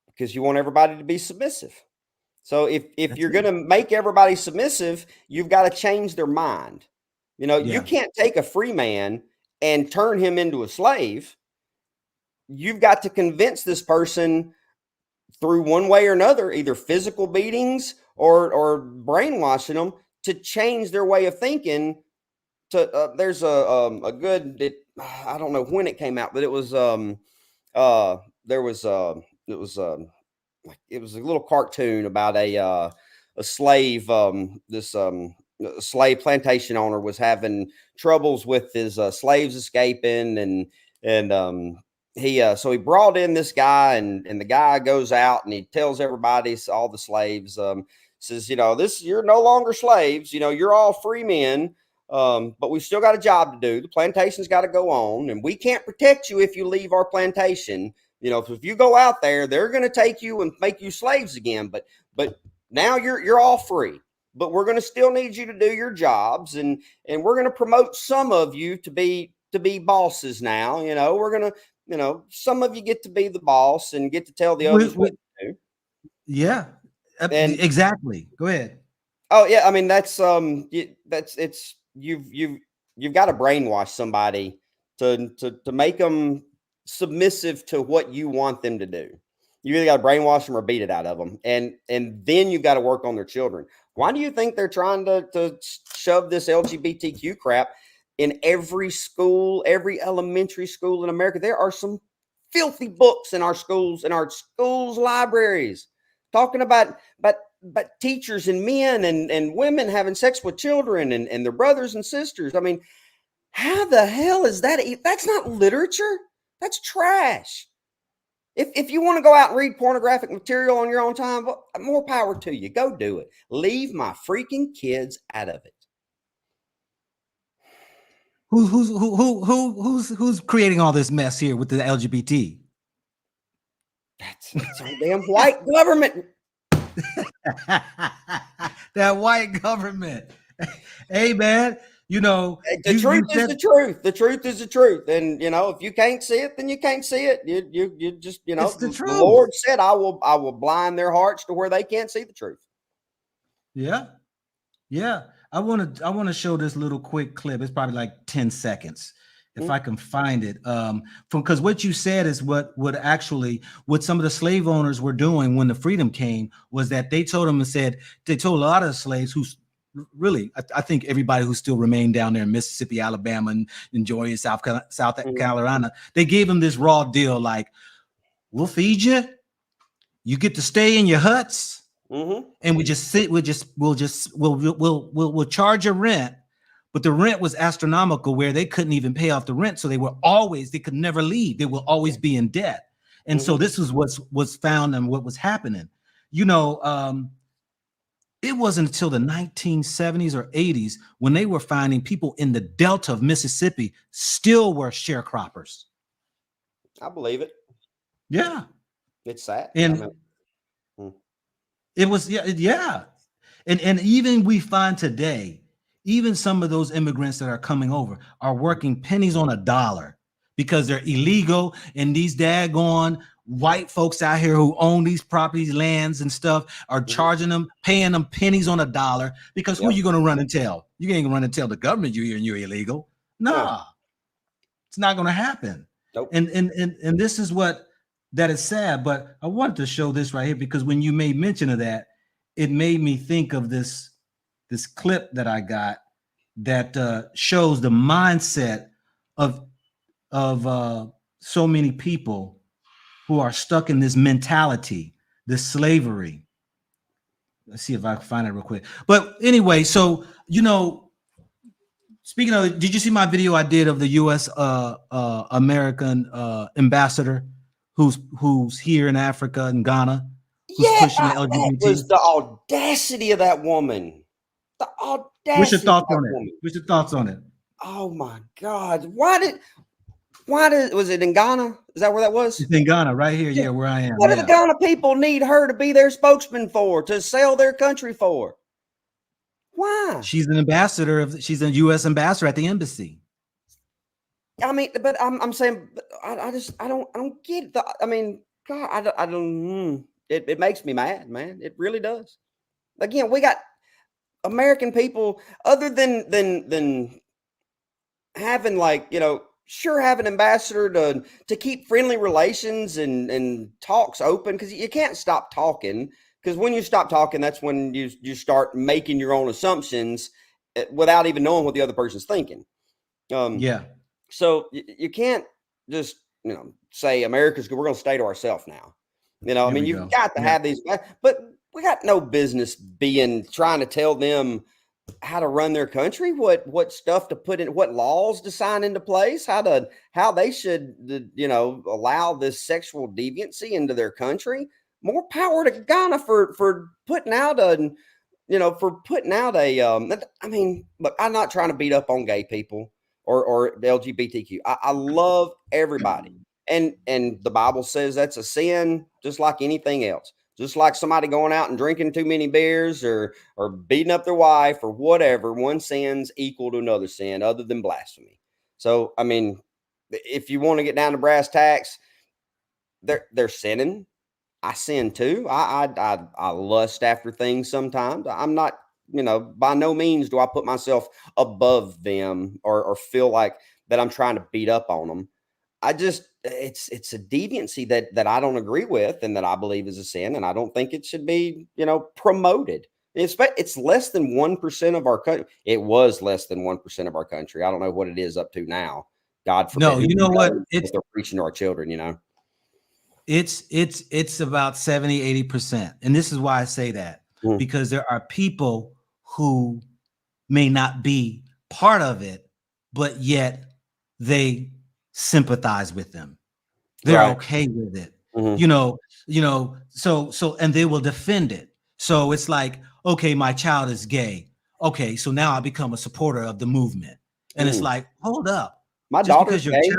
Because you want everybody to be submissive. So if you're going to make everybody submissive, you've got to change their mind. You know, you can't take a free man and turn him into a slave. You've got to convince this person through one way or another, either physical beatings or brainwashing them to change their way of thinking. There's a good, I don't know when it came out, but it was a little cartoon about a slave. A slave plantation owner was having troubles with his slaves escaping, and he brought in this guy, and the guy goes out and he tells everybody, all the slaves, says, you know, you're no longer slaves, you know, you're all free men, but we've still got a job to do. The plantation's got to go on, and we can't protect you if you leave our plantation. You know, if you go out there, they're going to take you and make you slaves again. But now you're all free. But we're going to still need you to do your jobs, and we're going to promote some of you to be bosses now. You know, we're going to, you know, some of you get to be the boss and get to tell the others what to do. Yeah, And exactly. Go ahead. oh yeah, I mean that's it's you've got to brainwash somebody to make them submissive to what you want them to do. You either got to brainwash them or beat it out of them, and then you've got to work on their children. Why do you think they're trying to shove this LGBTQ crap in every school, every elementary school in America? There are some filthy books in our schools libraries talking about teachers and men and women having sex with children and their brothers and sisters. I mean, how the hell is that? That's not literature. That's trash. If you want to go out and read pornographic material on your own time, well, more power to you. Go do it. Leave my freaking kids out of it. Who's creating all this mess here with the LGBT? It's our damn white government. That white government. Hey man, you know, The truth is the truth. The truth is the truth. And if you can't see it, then you can't see it. You just it's the the truth. Lord said, I will blind their hearts to where they can't see the truth. Yeah. Yeah. I want to show this little quick clip. It's probably like 10 seconds. If I can find it. Because what you said is what some of the slave owners were doing when the freedom came was that they told a lot of slaves who really, I think everybody who still remained down there in Mississippi, Alabama, and Georgia, South Carolina, they gave them this raw deal like, we'll feed you, you get to stay in your huts, and we'll charge your rent, but the rent was astronomical where they couldn't even pay off the rent, so they could never leave. They will always be in debt, and so this is what's found and what was happening. It wasn't until the 1970s or 80s when they were finding people in the Delta of Mississippi still were sharecroppers. I believe it. Yeah. It's sad. And it was, yeah. And even we find today, even some of those immigrants that are coming over are working pennies on a dollar because they're illegal, and these daggone white folks out here who own these properties, lands and stuff are charging them, paying them pennies on a dollar, because who are you going to run and tell? You ain't going to run and tell the government you're illegal. Nah, it's not going to happen. Nope. And this is what that is sad. But I wanted to show this right here because when you made mention of that, it made me think of this clip that I got that shows the mindset of so many people who are stuck in this mentality, this slavery. Let's see if I can find it real quick. But anyway, so speaking of, did you see my video I did of the U.S. American ambassador who's here in Africa and Ghana? Who's pushing the LGBT? That was the audacity of that woman. The audacity. What's your thoughts on it? What's your thoughts on it? Oh my God! Why was it in Ghana? Is that where that was? It's in Ghana, right here. Yeah, where I am. What do the Ghana people need her to be their spokesman for? To sell their country for? Why? She's an ambassador she's a U.S. ambassador at the embassy. I mean, but I'm saying, I don't get it. I mean, God, I don't. It makes me mad, man. It really does. Again, we got American people, other than having have an ambassador to keep friendly relations and talks open, because you can't stop talking. Because when you stop talking, that's when you start making your own assumptions without even knowing what the other person's thinking. So you can't just say we're going to stay to ourselves now. I mean, you've got to have these, but we got no business trying to tell them how to run their country, what stuff to put in, what laws to sign into place, how they should allow this sexual deviancy into their country. More power to Ghana for putting out I mean, look, I'm not trying to beat up on gay people or LGBTQ. I love everybody. And the Bible says that's a sin, just like anything else. Just like somebody going out and drinking too many beers or beating up their wife or whatever, one sin's equal to another sin other than blasphemy. So, I mean, if you want to get down to brass tacks, they're sinning. I sin too. I lust after things sometimes. I'm not, by no means do I put myself above them or feel like that I'm trying to beat up on them. I just it's a deviancy that I don't agree with and that I believe is a sin, and I don't think it should be, promoted. It's less than 1% of our country. It was less than 1% of our country. I don't know what it is up to now. God forbid. No, you know what? What they're preaching to our children. It's about 70-80%. And this is why I say that, because there are people who may not be part of it, but yet they sympathize with them. They're okay with it. So and they will defend it. So it's like, okay, my child is gay. Okay, so now I become a supporter of the movement. And it's like, hold up. My daughter's gay.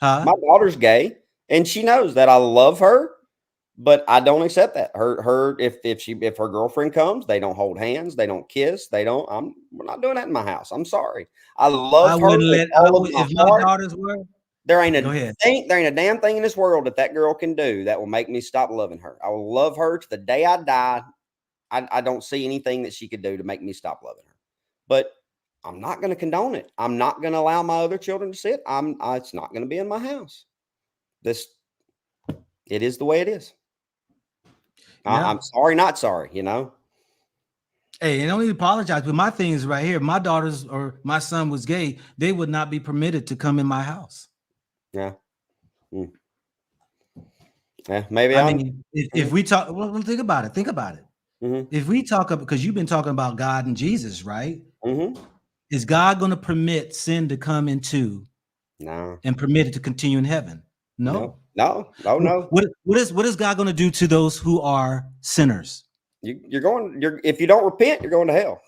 My daughter's gay, and she knows that I love her, but I don't accept that. If her girlfriend comes, they don't hold hands, they don't kiss, we're not doing that in my house. I'm sorry. I love her with all of my heart. Daughters were. There ain't a damn thing in this world that girl can do that will make me stop loving her. I will love her to the day I die. I don't see anything that she could do to make me stop loving her. But I'm not going to condone it. I'm not going to allow my other children to see it. It's not going to be in my house. It is the way it is. Yeah. I'm sorry, not sorry, Hey, and don't even apologize. But my thing is right here. My daughters or my son was gay, they would not be permitted to come in my house. Yeah. Yeah, maybe. I mean, if we talk, well, think about it. If we talk about, because you've been talking about God and Jesus, right? Is God going to permit sin to come into? No. And permit it to continue in heaven? No. What is God going to do to those who are sinners? If you don't repent, you're going to hell.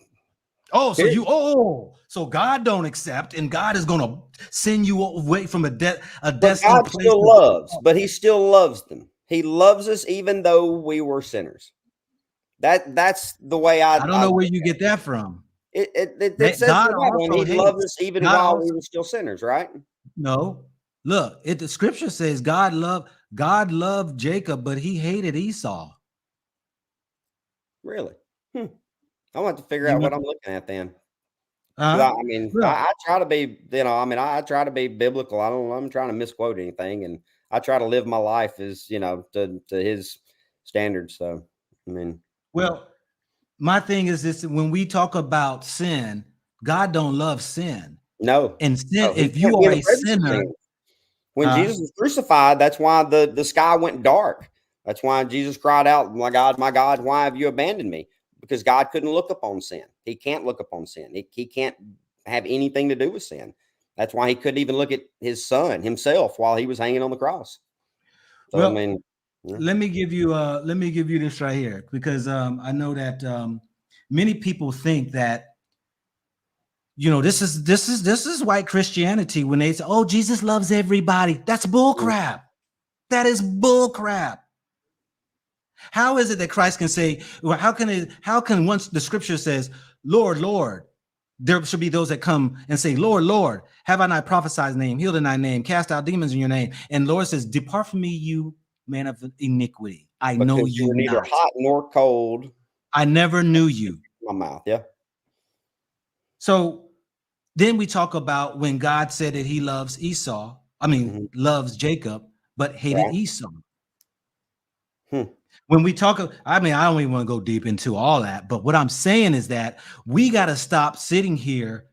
So God don't accept, and God is going to send you away from a desolate place. But he still loves them. He loves us even though we were sinners. That's the way I don't know where you get that from. It says God also he loves us even while we were still sinners, right? No. Look, the scripture says God loved Jacob, but he hated Esau. Really? I want to figure out what I'm looking at then. I try to be, I try to be biblical. I'm trying to misquote anything, and I try to live my life as, to his standards. So, well, my thing is this: when we talk about sin, God don't love sin. No. And sin, if you are a sinner, when Jesus was crucified, that's why the sky went dark. That's why Jesus cried out, my God, why have you abandoned me? Because God couldn't look upon sin. He can't look upon sin. He can't have anything to do with sin. That's why he couldn't even look at his son himself while he was hanging on the cross. So, well, let me give you this right here, because I know that many people think that, this is white Christianity when they say, oh, Jesus loves everybody. That's bull crap. That is bull crap. How is it that Christ can say, well, how can once the scripture says, Lord, Lord, there should be those that come and say, Lord, Lord, have I not prophesied in thy name, healed in thy name, cast out demons in your name? And Lord says, depart from me, you man of iniquity. I know you were neither hot nor cold. I never knew you. My mouth, yeah. So then we talk about when God said that he loves loves Jacob, but hated Esau. When we talk, I don't even want to go deep into all that, but what I'm saying is that we got to stop sitting here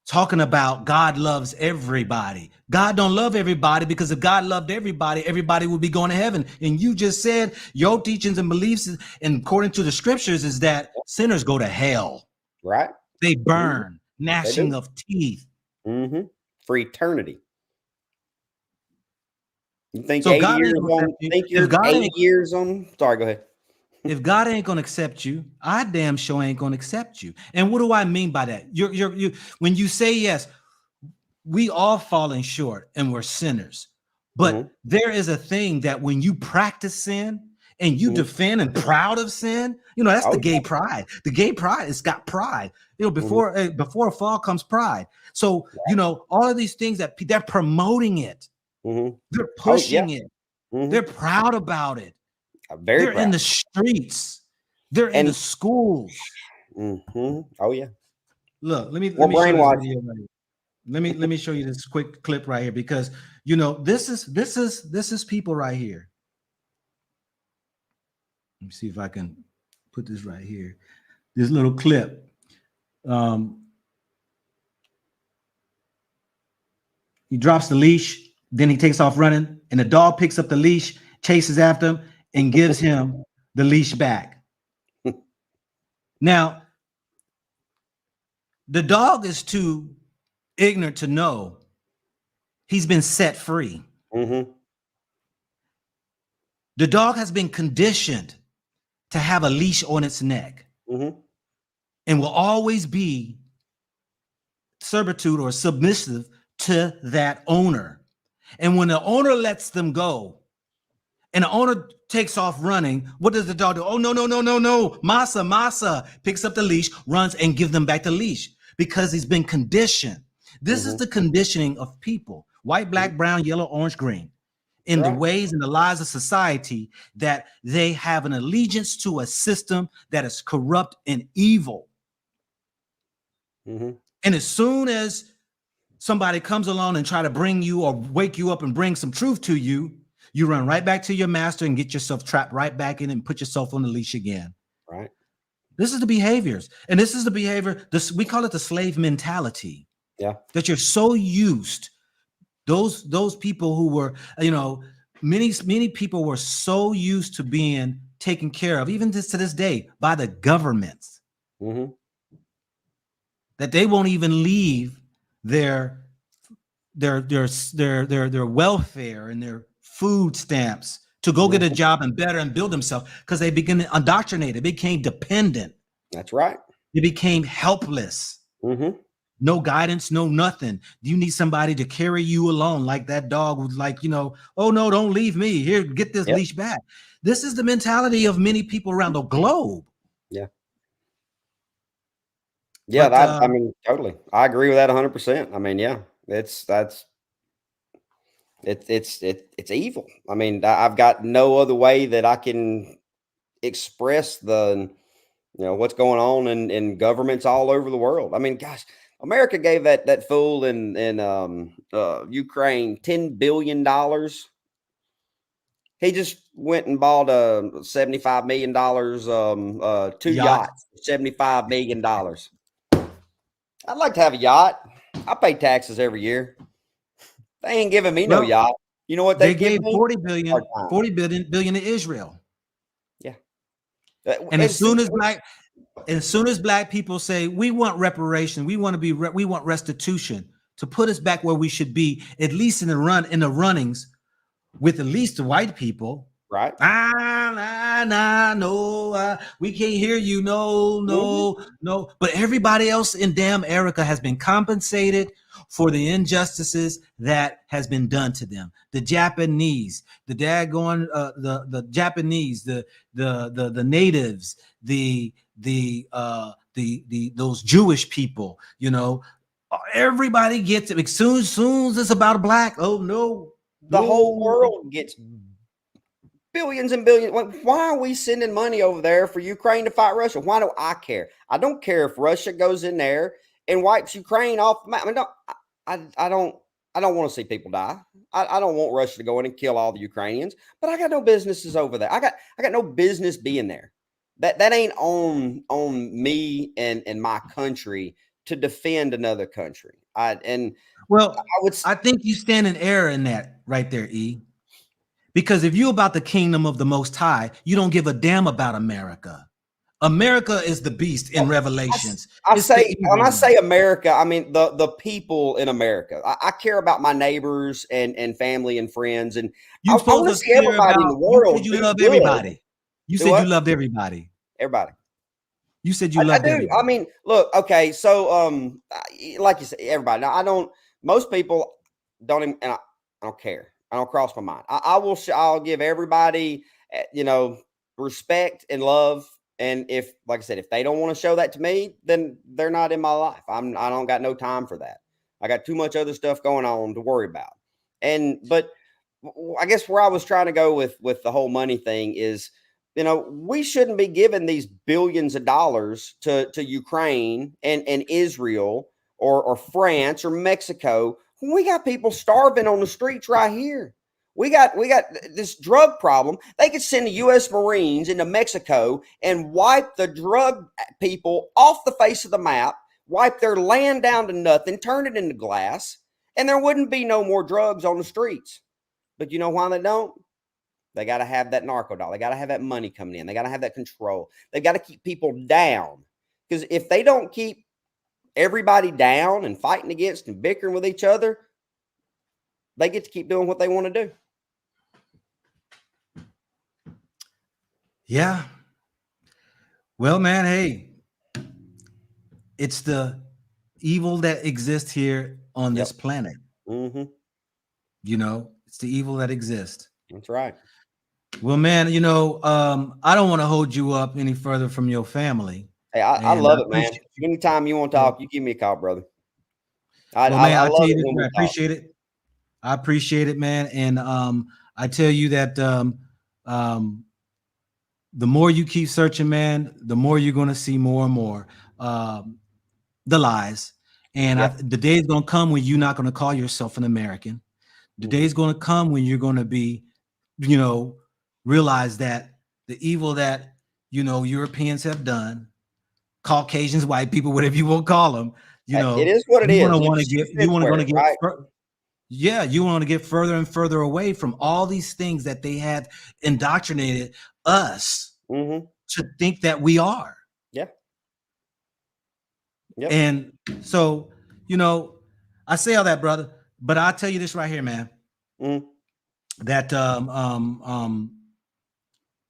talking about God loves everybody. God don't love everybody, because if God loved everybody, everybody would be going to heaven. And you just said your teachings and beliefs, and according to the scriptures, is that sinners go to hell. Right. They burn, gnashing of teeth. For eternity. You think so 80 years on? Think you're 80 years on? Sorry, go ahead. If God ain't gonna accept you, I damn sure ain't gonna accept you. And what do I mean by that? You when you say yes, we all falling short and we're sinners. But there is a thing that when you practice sin and you defend and proud of sin, that's the gay pride. The gay pride, it's got pride. Before a fall comes pride. So all of these things that they're promoting it. They're pushing it. They're proud about it. Very They're proud. in the streets. They're in the schools. Oh yeah. Look, let me More show this brainwashing. video right here. Let me show you this quick clip right here, because you know this is people right here. Let me see if I can put this right here. This little clip. He drops the leash, then he takes off running, and the dog picks up the leash, chases after him, and gives him the leash back. Now, the dog is too ignorant to know he's been set free. The dog has been conditioned to have a leash on its neck and will always be servitude or submissive to that owner. And when the owner lets them go and the owner takes off running, what does the dog do? Oh, no, no, no, no, no. Masa picks up the leash, runs, and gives them back the leash because he's been conditioned. This is the conditioning of people, white, black, brown, yellow, orange, green, in the ways and the lives of society, that they have an allegiance to a system that is corrupt and evil. And as soon as somebody comes along and try to bring you or wake you up and bring some truth to you, you run right back to your master and get yourself trapped right back in and put yourself on the leash again. Right. This is the behaviors. And this is the behavior, we call it the slave mentality. Yeah. That you're so used, those people who were, you know, many people were so used to being taken care of, even to this day, by the governments, that they won't even leave their welfare and their food stamps to go get a job and better and build themselves, because they begin to indoctrinate. They became dependent. That's right. They became helpless. No guidance, no nothing. You need somebody to carry you along, like that dog was like, you know, oh no, don't leave me. Here, get this leash back. This is the mentality of many people around the globe. Yeah. Yeah, but, I mean, totally. I agree with that 100%. I mean, yeah, it's evil. I mean, I've got no other way that I can express what's going on in governments all over the world. I mean, gosh, America gave that fool in Ukraine $10 billion. He just went and bought $75 million, two yachts, $75 million. I'd like to have a yacht. I pay taxes every year. They ain't giving me no yacht. You know what they gave me? 40 billion to Israel. Yeah. And as soon as black people say we want reparation, we want restitution to put us back where we should be, at least in the runnings with at least the white people. Right. No, we can't hear you. No. But everybody else in damn America has been compensated for the injustices that has been done to them. The Japanese, the daggone, the Japanese, the natives, those Jewish people. You know, everybody gets it. As soon as it's about a black, oh no, the whole world gets billions and billions. Why are we sending money over there for Ukraine to fight Russia? Why do I care? I don't care if Russia goes in there and wipes Ukraine off. I mean, I don't want to see people die. I don't want Russia to go in and kill all the Ukrainians. But I got no businesses over there. I got no business being there. That ain't on me and my country to defend another country. I think you stand in error in that right there, E. Because if you're about the kingdom of the Most High, you don't give a damn about America. America is the beast in Revelations. When I say America, I mean the people in America. I care about my neighbors and family and friends, and I want to see everybody in the world. You love everybody. You said you loved everybody. Everybody. You said you loved everybody. I mean, look, okay, so like you said, everybody. Now most people don't even, and I don't care. I don't cross my mind. I'll give everybody, respect and love. And if, like I said, if they don't want to show that to me, then they're not in my life. I don't got no time for that. I got too much other stuff going on to worry about. But I guess where I was trying to go with the whole money thing is, we shouldn't be giving these billions of dollars to Ukraine and Israel or France or Mexico. We got people starving on the streets right here. We got this drug problem. They could send the U.S. Marines into Mexico and wipe the drug people off the face of the map, wipe their land down to nothing, turn it into glass, and there wouldn't be no more drugs on the streets. But you know why they don't? They got to have that narco dollar. They got to have that money coming in. They got to have that control. They got to keep people down. Because if they don't keep everybody down and fighting against and bickering with each other, they get to keep doing what they want to do. Yeah. Well, man, hey, it's the evil that exists here on this planet. Mm-hmm. It's the evil that exists. That's right. Well, man, I don't want to hold you up any further from your family. Hey, I love it, man. Anytime you want to talk, you give me a call, brother. I tell you this, I appreciate it. I appreciate it, man. And I tell you that the more you keep searching, man, the more you're going to see more and more the lies. And the day is going to come when you're not going to call yourself an American. The day is going to come when you're going to be, realize that the evil that, Europeans have done, Caucasians, white people, whatever you want to call them, it is what it is. You want to get further and further away from all these things that they have indoctrinated us to think that we are. Yeah. Yep. And so, I say all that, brother, but I'll tell you this right here, man, that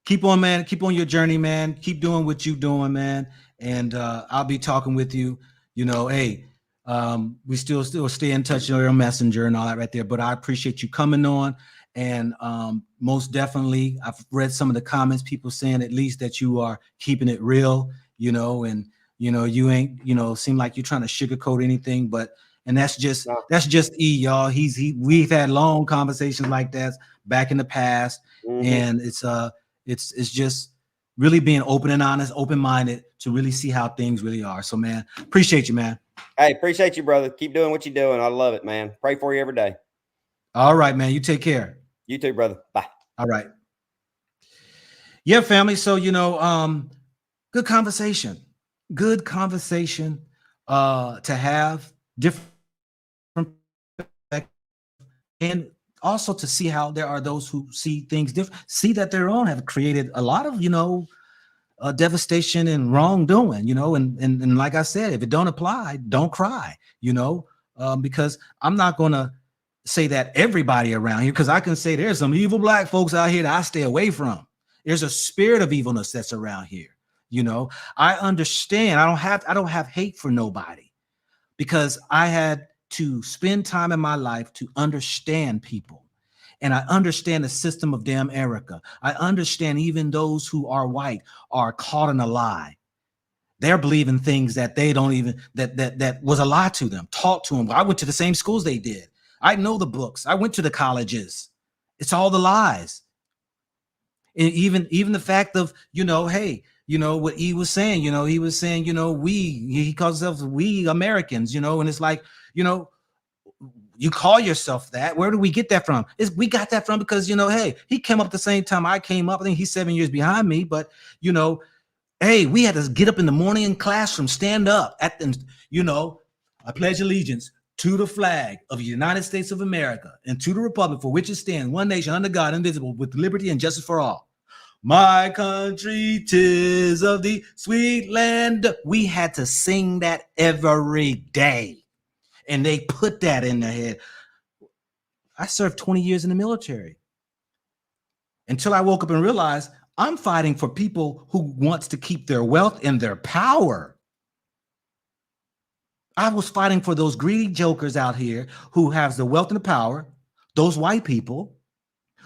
keep on, man, keep on your journey, man, keep doing what you're doing, man. And I'll be talking with you, hey, we still stay in touch on your messenger and all that right there. But I appreciate you coming on. And most definitely, I've read some of the comments, people saying at least that you are keeping it real, and, you ain't, seem like you're trying to sugarcoat anything, and that's just E, y'all. We've had long conversations like that back in the past. And it's just really being open and honest, open-minded to really see how things really are. So, man, appreciate you, man. Hey, appreciate you, brother. Keep doing what you're doing. I love it, man. Pray for you every day. All right, man. You take care. You too, brother. Bye. All right. Yeah, family. So, good conversation. Good conversation to have, different, and also to see how there are those who see things different, see that their own have created a lot of, devastation and wrongdoing, and like I said, if it don't apply, don't cry, because I'm not going to say that everybody around here, because I can say there's some evil black folks out here that I stay away from. There's a spirit of evilness that's around here. I understand. I don't have hate for nobody, because I had to spend time in my life to understand people. And I understand the system of damn America. I understand even those who are white are caught in a lie. They're believing things that they don't even, that was a lie to them, taught to them. I went to the same schools they did. I know the books. I went to the colleges. It's all the lies. And even the fact of, hey, what he was saying, he was saying, he calls himself we Americans, and it's like, you call yourself that. Where do we get that from? We got that from because, hey, he came up at the same time I came up. I think he's 7 years behind me, but, hey, we had to get up in the morning in classroom, stand up at them, I pledge allegiance to the flag of the United States of America and to the republic for which it stands, one nation under God, indivisible, with liberty and justice for all. My country, 'tis of the sweet land. We had to sing that every day. And they put that in their head. I served 20 years in the military until I woke up and realized I'm fighting for people who wants to keep their wealth and their power. I was fighting for those greedy jokers out here who has the wealth and the power, those white people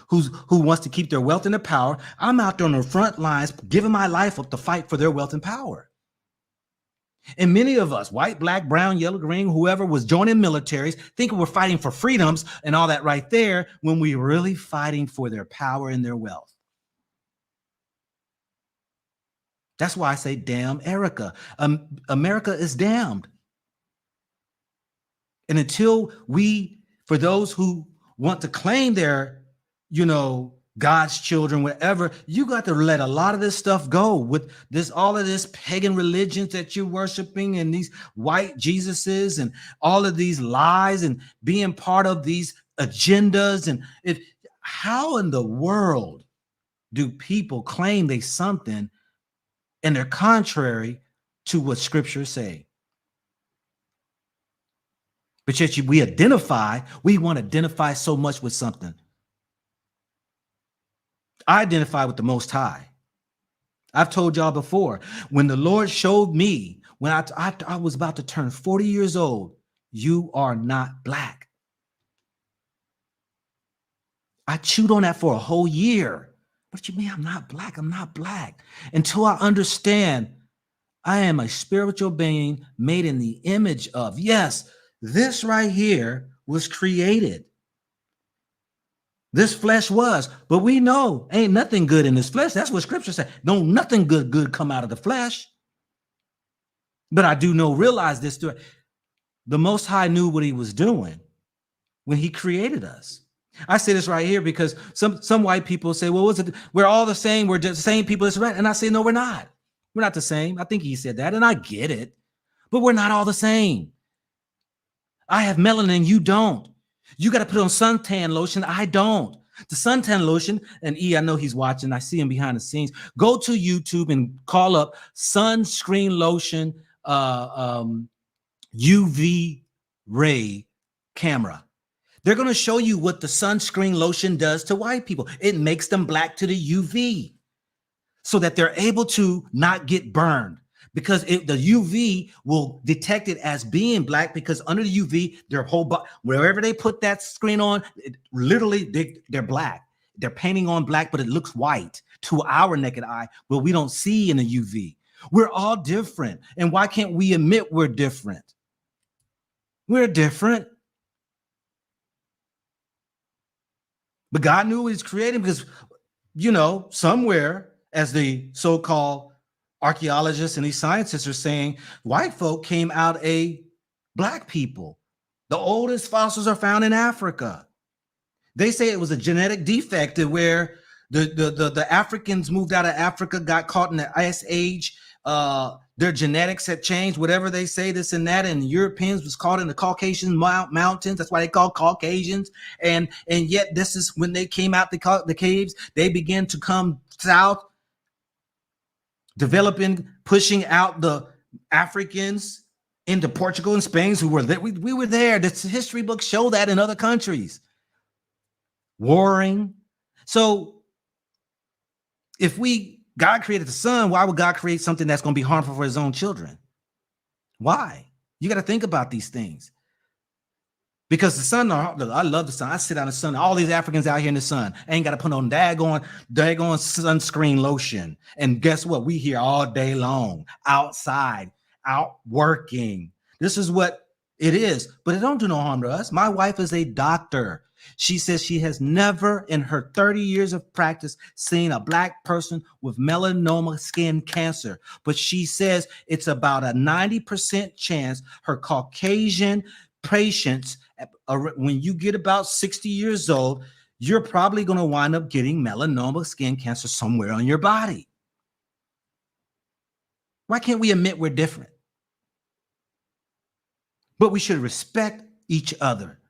who wants to keep their wealth and their power. I'm out there on the front lines, giving my life up to fight for their wealth and power. And many of us, white, black, brown, yellow, green, whoever was joining militaries, thinking we're fighting for freedoms and all that right there, when we're really fighting for their power and their wealth. That's why I say, damn Erica. America is damned. And until we, for those who want to claim their, God's children, whatever, you got to let a lot of this stuff go with this, all of this pagan religions that you're worshiping and these white Jesuses and all of these lies and being part of these agendas. And how in the world do people claim they something and they're contrary to what scriptures say? But yet we want to identify so much with something. I identify with the Most High. I've told y'all before, when the Lord showed me, when I was about to turn 40 years old, you are not black. I chewed on that for a whole year. What you mean I'm not black? I'm not black. Until I understand I am a spiritual being made in the image of, yes, this right here was created. This flesh was, but we know ain't nothing good in this flesh. That's what scripture said. Don't nothing good come out of the flesh. But I do realize this too. The Most High knew what he was doing when he created us. I say this right here because some white people say, well, we're all the same. We're just the same people. And I say, no, we're not. We're not the same. I think he said that, and I get it. But we're not all the same. I have melanin, you don't. You got to put on suntan lotion. I don't. The suntan lotion, and I know he's watching. I see him behind the scenes. Go to YouTube and call up sunscreen lotion UV ray camera. They're going to show you what the sunscreen lotion does to white people. It makes them black to the UV so that they're able to not get burned. Because the UV will detect it as being black, because under the UV, their whole body, wherever they put that screen on, they're black. They're painting on black, but it looks white to our naked eye, but we don't see in the UV. We're all different. And why can't we admit we're different? We're different. But God knew what he's creating because, somewhere, as the so-called archaeologists and these scientists are saying, white folk came out a black people. The oldest fossils are found in Africa. They say it was a genetic defect where the Africans moved out of Africa, got caught in the ice age. Their genetics had changed, whatever they say, this and that. And the Europeans was caught in the Caucasian mountains. That's why they call Caucasians. And yet this is when they came out the caves, they began to come south, developing, pushing out the Africans into Portugal and Spain, who were there. We were there. The history books show that in other countries. Warring. So if God created the sun, why would God create something that's going to be harmful for his own children? Why? You got to think about these things. Because the sun, I love the sun. I sit out in the sun. All these Africans out here in the sun ain't got to put on daggone sunscreen lotion. And guess what? We here all day long, outside, out working. This is what it is. But it don't do no harm to us. My wife is a doctor. She says she has never in her 30 years of practice seen a black person with melanoma skin cancer. But she says it's about a 90% chance her Caucasian patients, when you get about 60 years old, you're probably going to wind up getting melanoma skin cancer somewhere on your body. Why can't we admit we're different? But we should respect each other.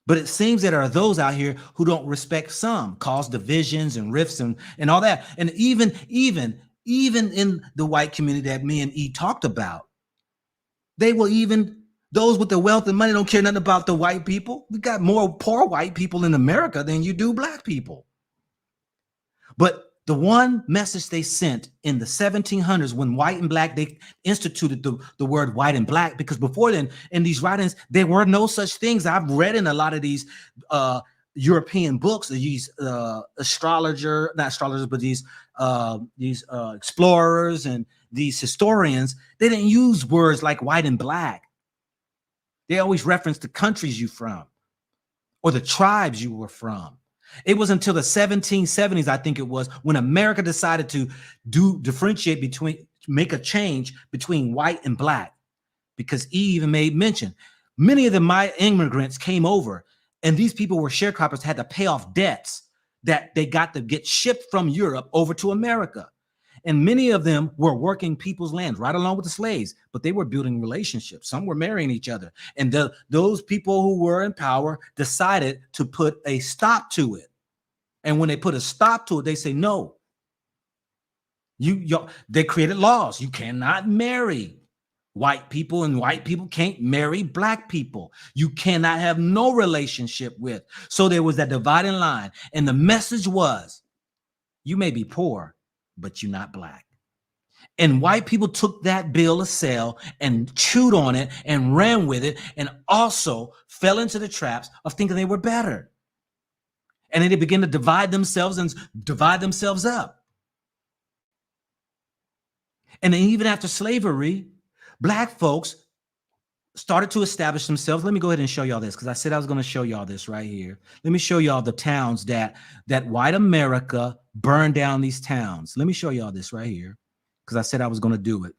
But it seems that there are those out here who don't respect some, cause divisions and rifts and all that. And even in the white community that me and E talked about, they will those with the wealth and money don't care nothing about the white people. We got more poor white people in America than you do black people. But the one message they sent in the 1700s when white and black, they instituted the word white and black, because before then in these writings, there were no such things. I've read in a lot of these European books, these not astrologers, but these explorers and these historians, they didn't use words like white and black. They always referenced the countries you from or the tribes you were from. It was until the 1770s, I think it was, when America decided to differentiate between, make a change between white and black, because he even made mention. Many of the my immigrants came over, and these people were sharecroppers, had to pay off debts that they got to get shipped from Europe over to America. And many of them were working people's land right along with the slaves, but they were building relationships. Some were marrying each other. And those people who were in power decided to put a stop to it. And when they put a stop to it, they say, no, they created laws. You cannot marry white people, and white people can't marry black people. You cannot have no relationship with. So there was that dividing line. And the message was, you may be poor, but you're not black. And white people took that bill of sale and chewed on it and ran with it, and also fell into the traps of thinking they were better. And then they began to divide themselves up. And then even after slavery, black folks started to establish themselves. Let me go ahead and show y'all this, because I said I was going to show y'all this right here. Let me show y'all the towns that white America burned down, these towns. Let me show y'all this right here, because I said I was going to do it.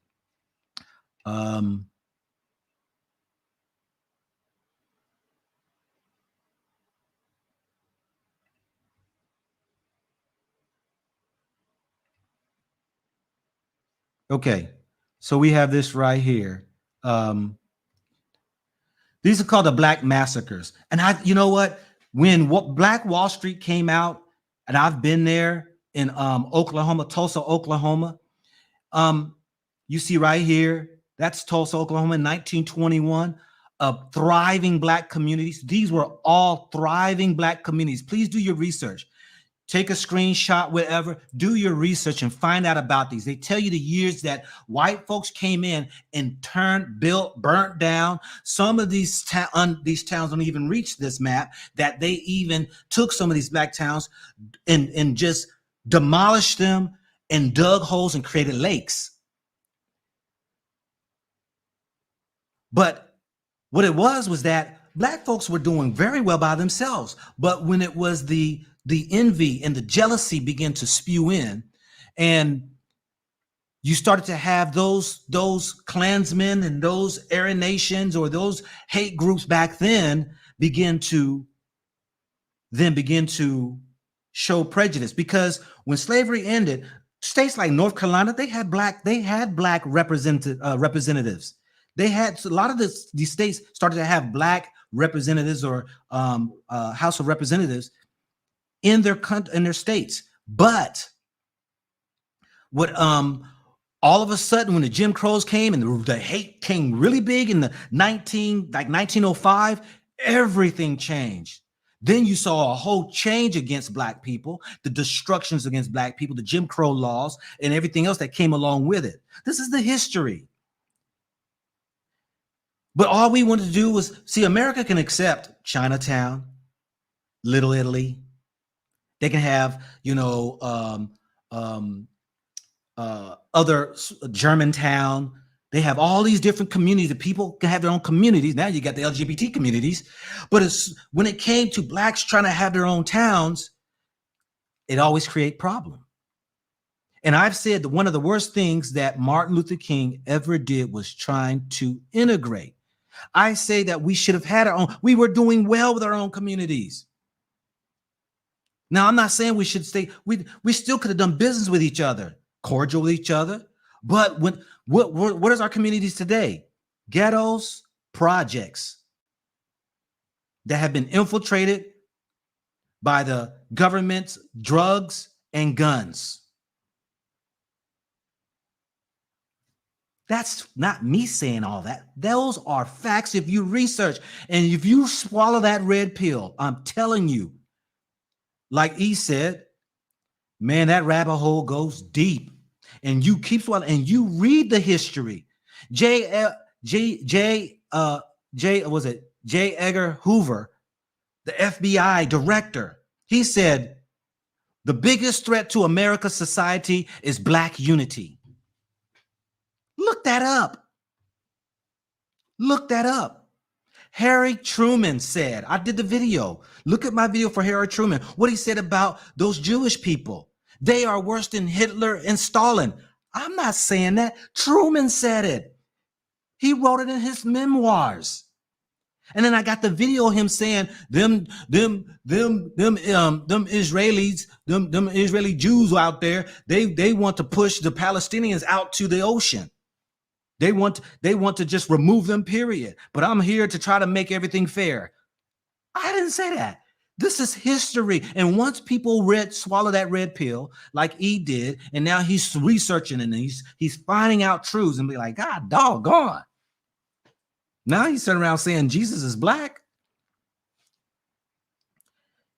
Okay, so we have this right here. These are called the Black Massacres. And you know what? When Black Wall Street came out, and I've been there in Oklahoma, Tulsa, Oklahoma. You see right here, that's Tulsa, Oklahoma in 1921. Thriving Black communities. These were all thriving Black communities. Please do your research. Take a screenshot, whatever, do your research and find out about these. They tell you the years that white folks came in and burnt down. Some of these towns don't even reach this map, that they even took some of these black towns and just demolished them and dug holes and created lakes. But what it was that black folks were doing very well by themselves. But when it was the envy and the jealousy began to spew in, and you started to have those Klansmen and those Aryan nations or those hate groups back then begin to show prejudice. Because when slavery ended, states like North Carolina, they had black representatives. They had a lot of these states started to have black representatives or House of Representatives in their states. But what all of a sudden, when the Jim Crows came and the hate came really big in the 1905, everything changed. Then you saw a whole change against black people, the destructions against black people, the Jim Crow laws, and everything else that came along with it. This is the history. But all we wanted to do was see, America can accept Chinatown, Little Italy. They can have, other Germantown. They have all these different communities. The people can have their own communities. Now you got the LGBT communities. But when it came to blacks trying to have their own towns, it always create problem. And I've said that one of the worst things that Martin Luther King ever did was trying to integrate. I say that we should have had our own. We were doing well with our own communities. Now, I'm not saying we should stay. We still could have done business with each other, cordial with each other. But what is our communities today? Ghettos, projects that have been infiltrated by the government's drugs and guns. That's not me saying all that. Those are facts if you research. And if you swallow that red pill, I'm telling you, like E said, man, that rabbit hole goes deep. And you keep swallowing and you read the history. J. Edgar Hoover, the FBI director, he said, the biggest threat to America's society is black unity. Look that up. Look that up. Harry Truman said, I did the video. Look at my video for Harry Truman. What he said about those Jewish people. They are worse than Hitler and Stalin. I'm not saying that. Truman said it. He wrote it in his memoirs. And then I got the video of him saying, them Israelis, them Israeli Jews out there, they want to push the Palestinians out to the ocean. They want to just remove them, period. But I'm here to try to make everything fair. I didn't say that. This is history. And once people swallow that red pill, like E did, and now he's researching and he's finding out truths and be like, God doggone. Now he's turning around saying Jesus is black.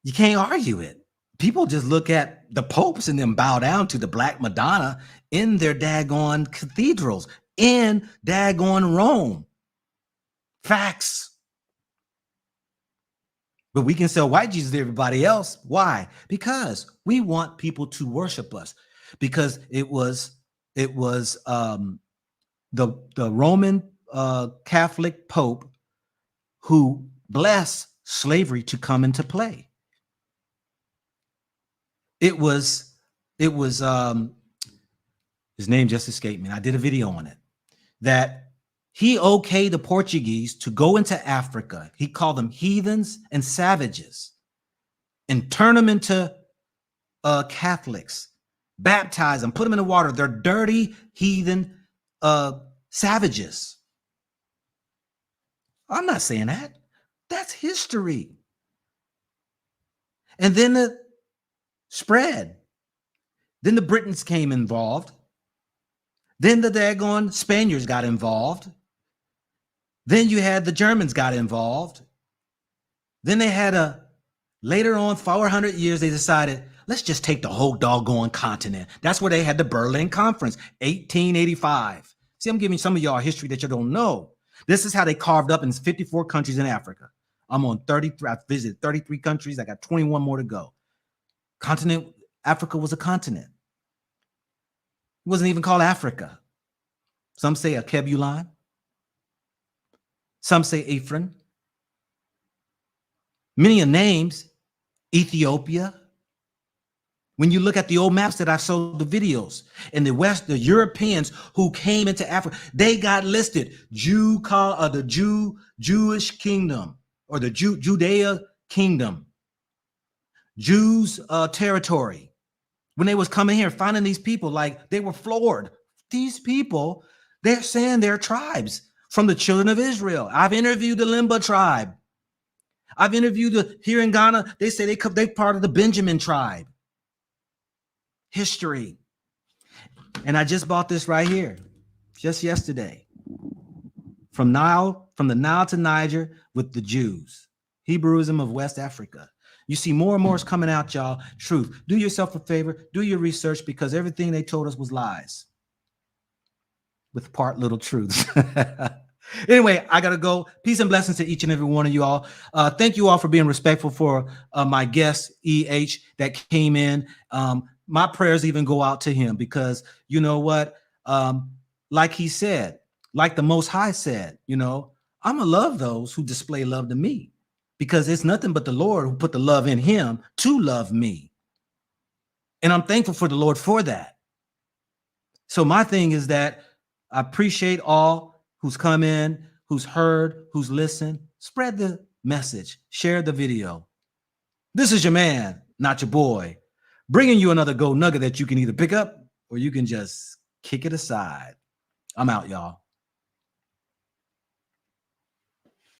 You can't argue it. People just look at the popes and then bow down to the Black Madonna in their daggone cathedrals, in daggone Rome. Facts. But we can sell white Jesus to everybody else. Why? Because we want people to worship us. Because it was the Roman Catholic Pope who blessed slavery to come into play. It was his name just escaped me. I did a video on it, that he okayed the Portuguese to go into Africa. He called them heathens and savages and turn them into Catholics, baptize them, put them in the water. They're dirty heathen savages. I'm not saying that. That's history. And then the spread. Then the Britons came involved. Then the daggone Spaniards got involved. Then you had the Germans got involved. Then they had later on, 400 years, they decided, let's just take the whole doggone continent. That's where they had the Berlin Conference, 1885. See, I'm giving some of y'all history that you don't know. This is how they carved up in 54 countries in Africa. I'm on 33. I've visited 33 countries. I got 21 more to go. Africa was a continent. It wasn't even called Africa. Some say Akebulon. Some say Ephraim. Many names, Ethiopia. When you look at the old maps that I showed the videos in the West, the Europeans who came into Africa, they got listed Jewish kingdom, or the Judea kingdom, Jews territory. When they was coming here, finding these people, like they were floored. These people, they're saying they're tribes from the children of Israel. I've interviewed the Limba tribe. I've interviewed here in Ghana. They say they're part of the Benjamin tribe. History. And I just bought this right here, just yesterday. From the Nile to Niger with the Jews. Hebrewism of West Africa. You see more and more is coming out, y'all. Truth. Do yourself a favor. Do your research, because everything they told us was lies. With part little truths. Anyway, I got to go. Peace and blessings to each and every one of you all. Thank you all for being respectful for my guest, E.H., that came in. My prayers even go out to him, because you know what? Like he said, like the Most High said, I'm going to love those who display love to me, because it's nothing but the Lord who put the love in him to love me. And I'm thankful for the Lord for that. So my thing is that I appreciate all who's come in, who's heard, who's listened. Spread the message. Share the video. This is your man, not your boy, bringing you another gold nugget that you can either pick up or you can just kick it aside. I'm out, y'all.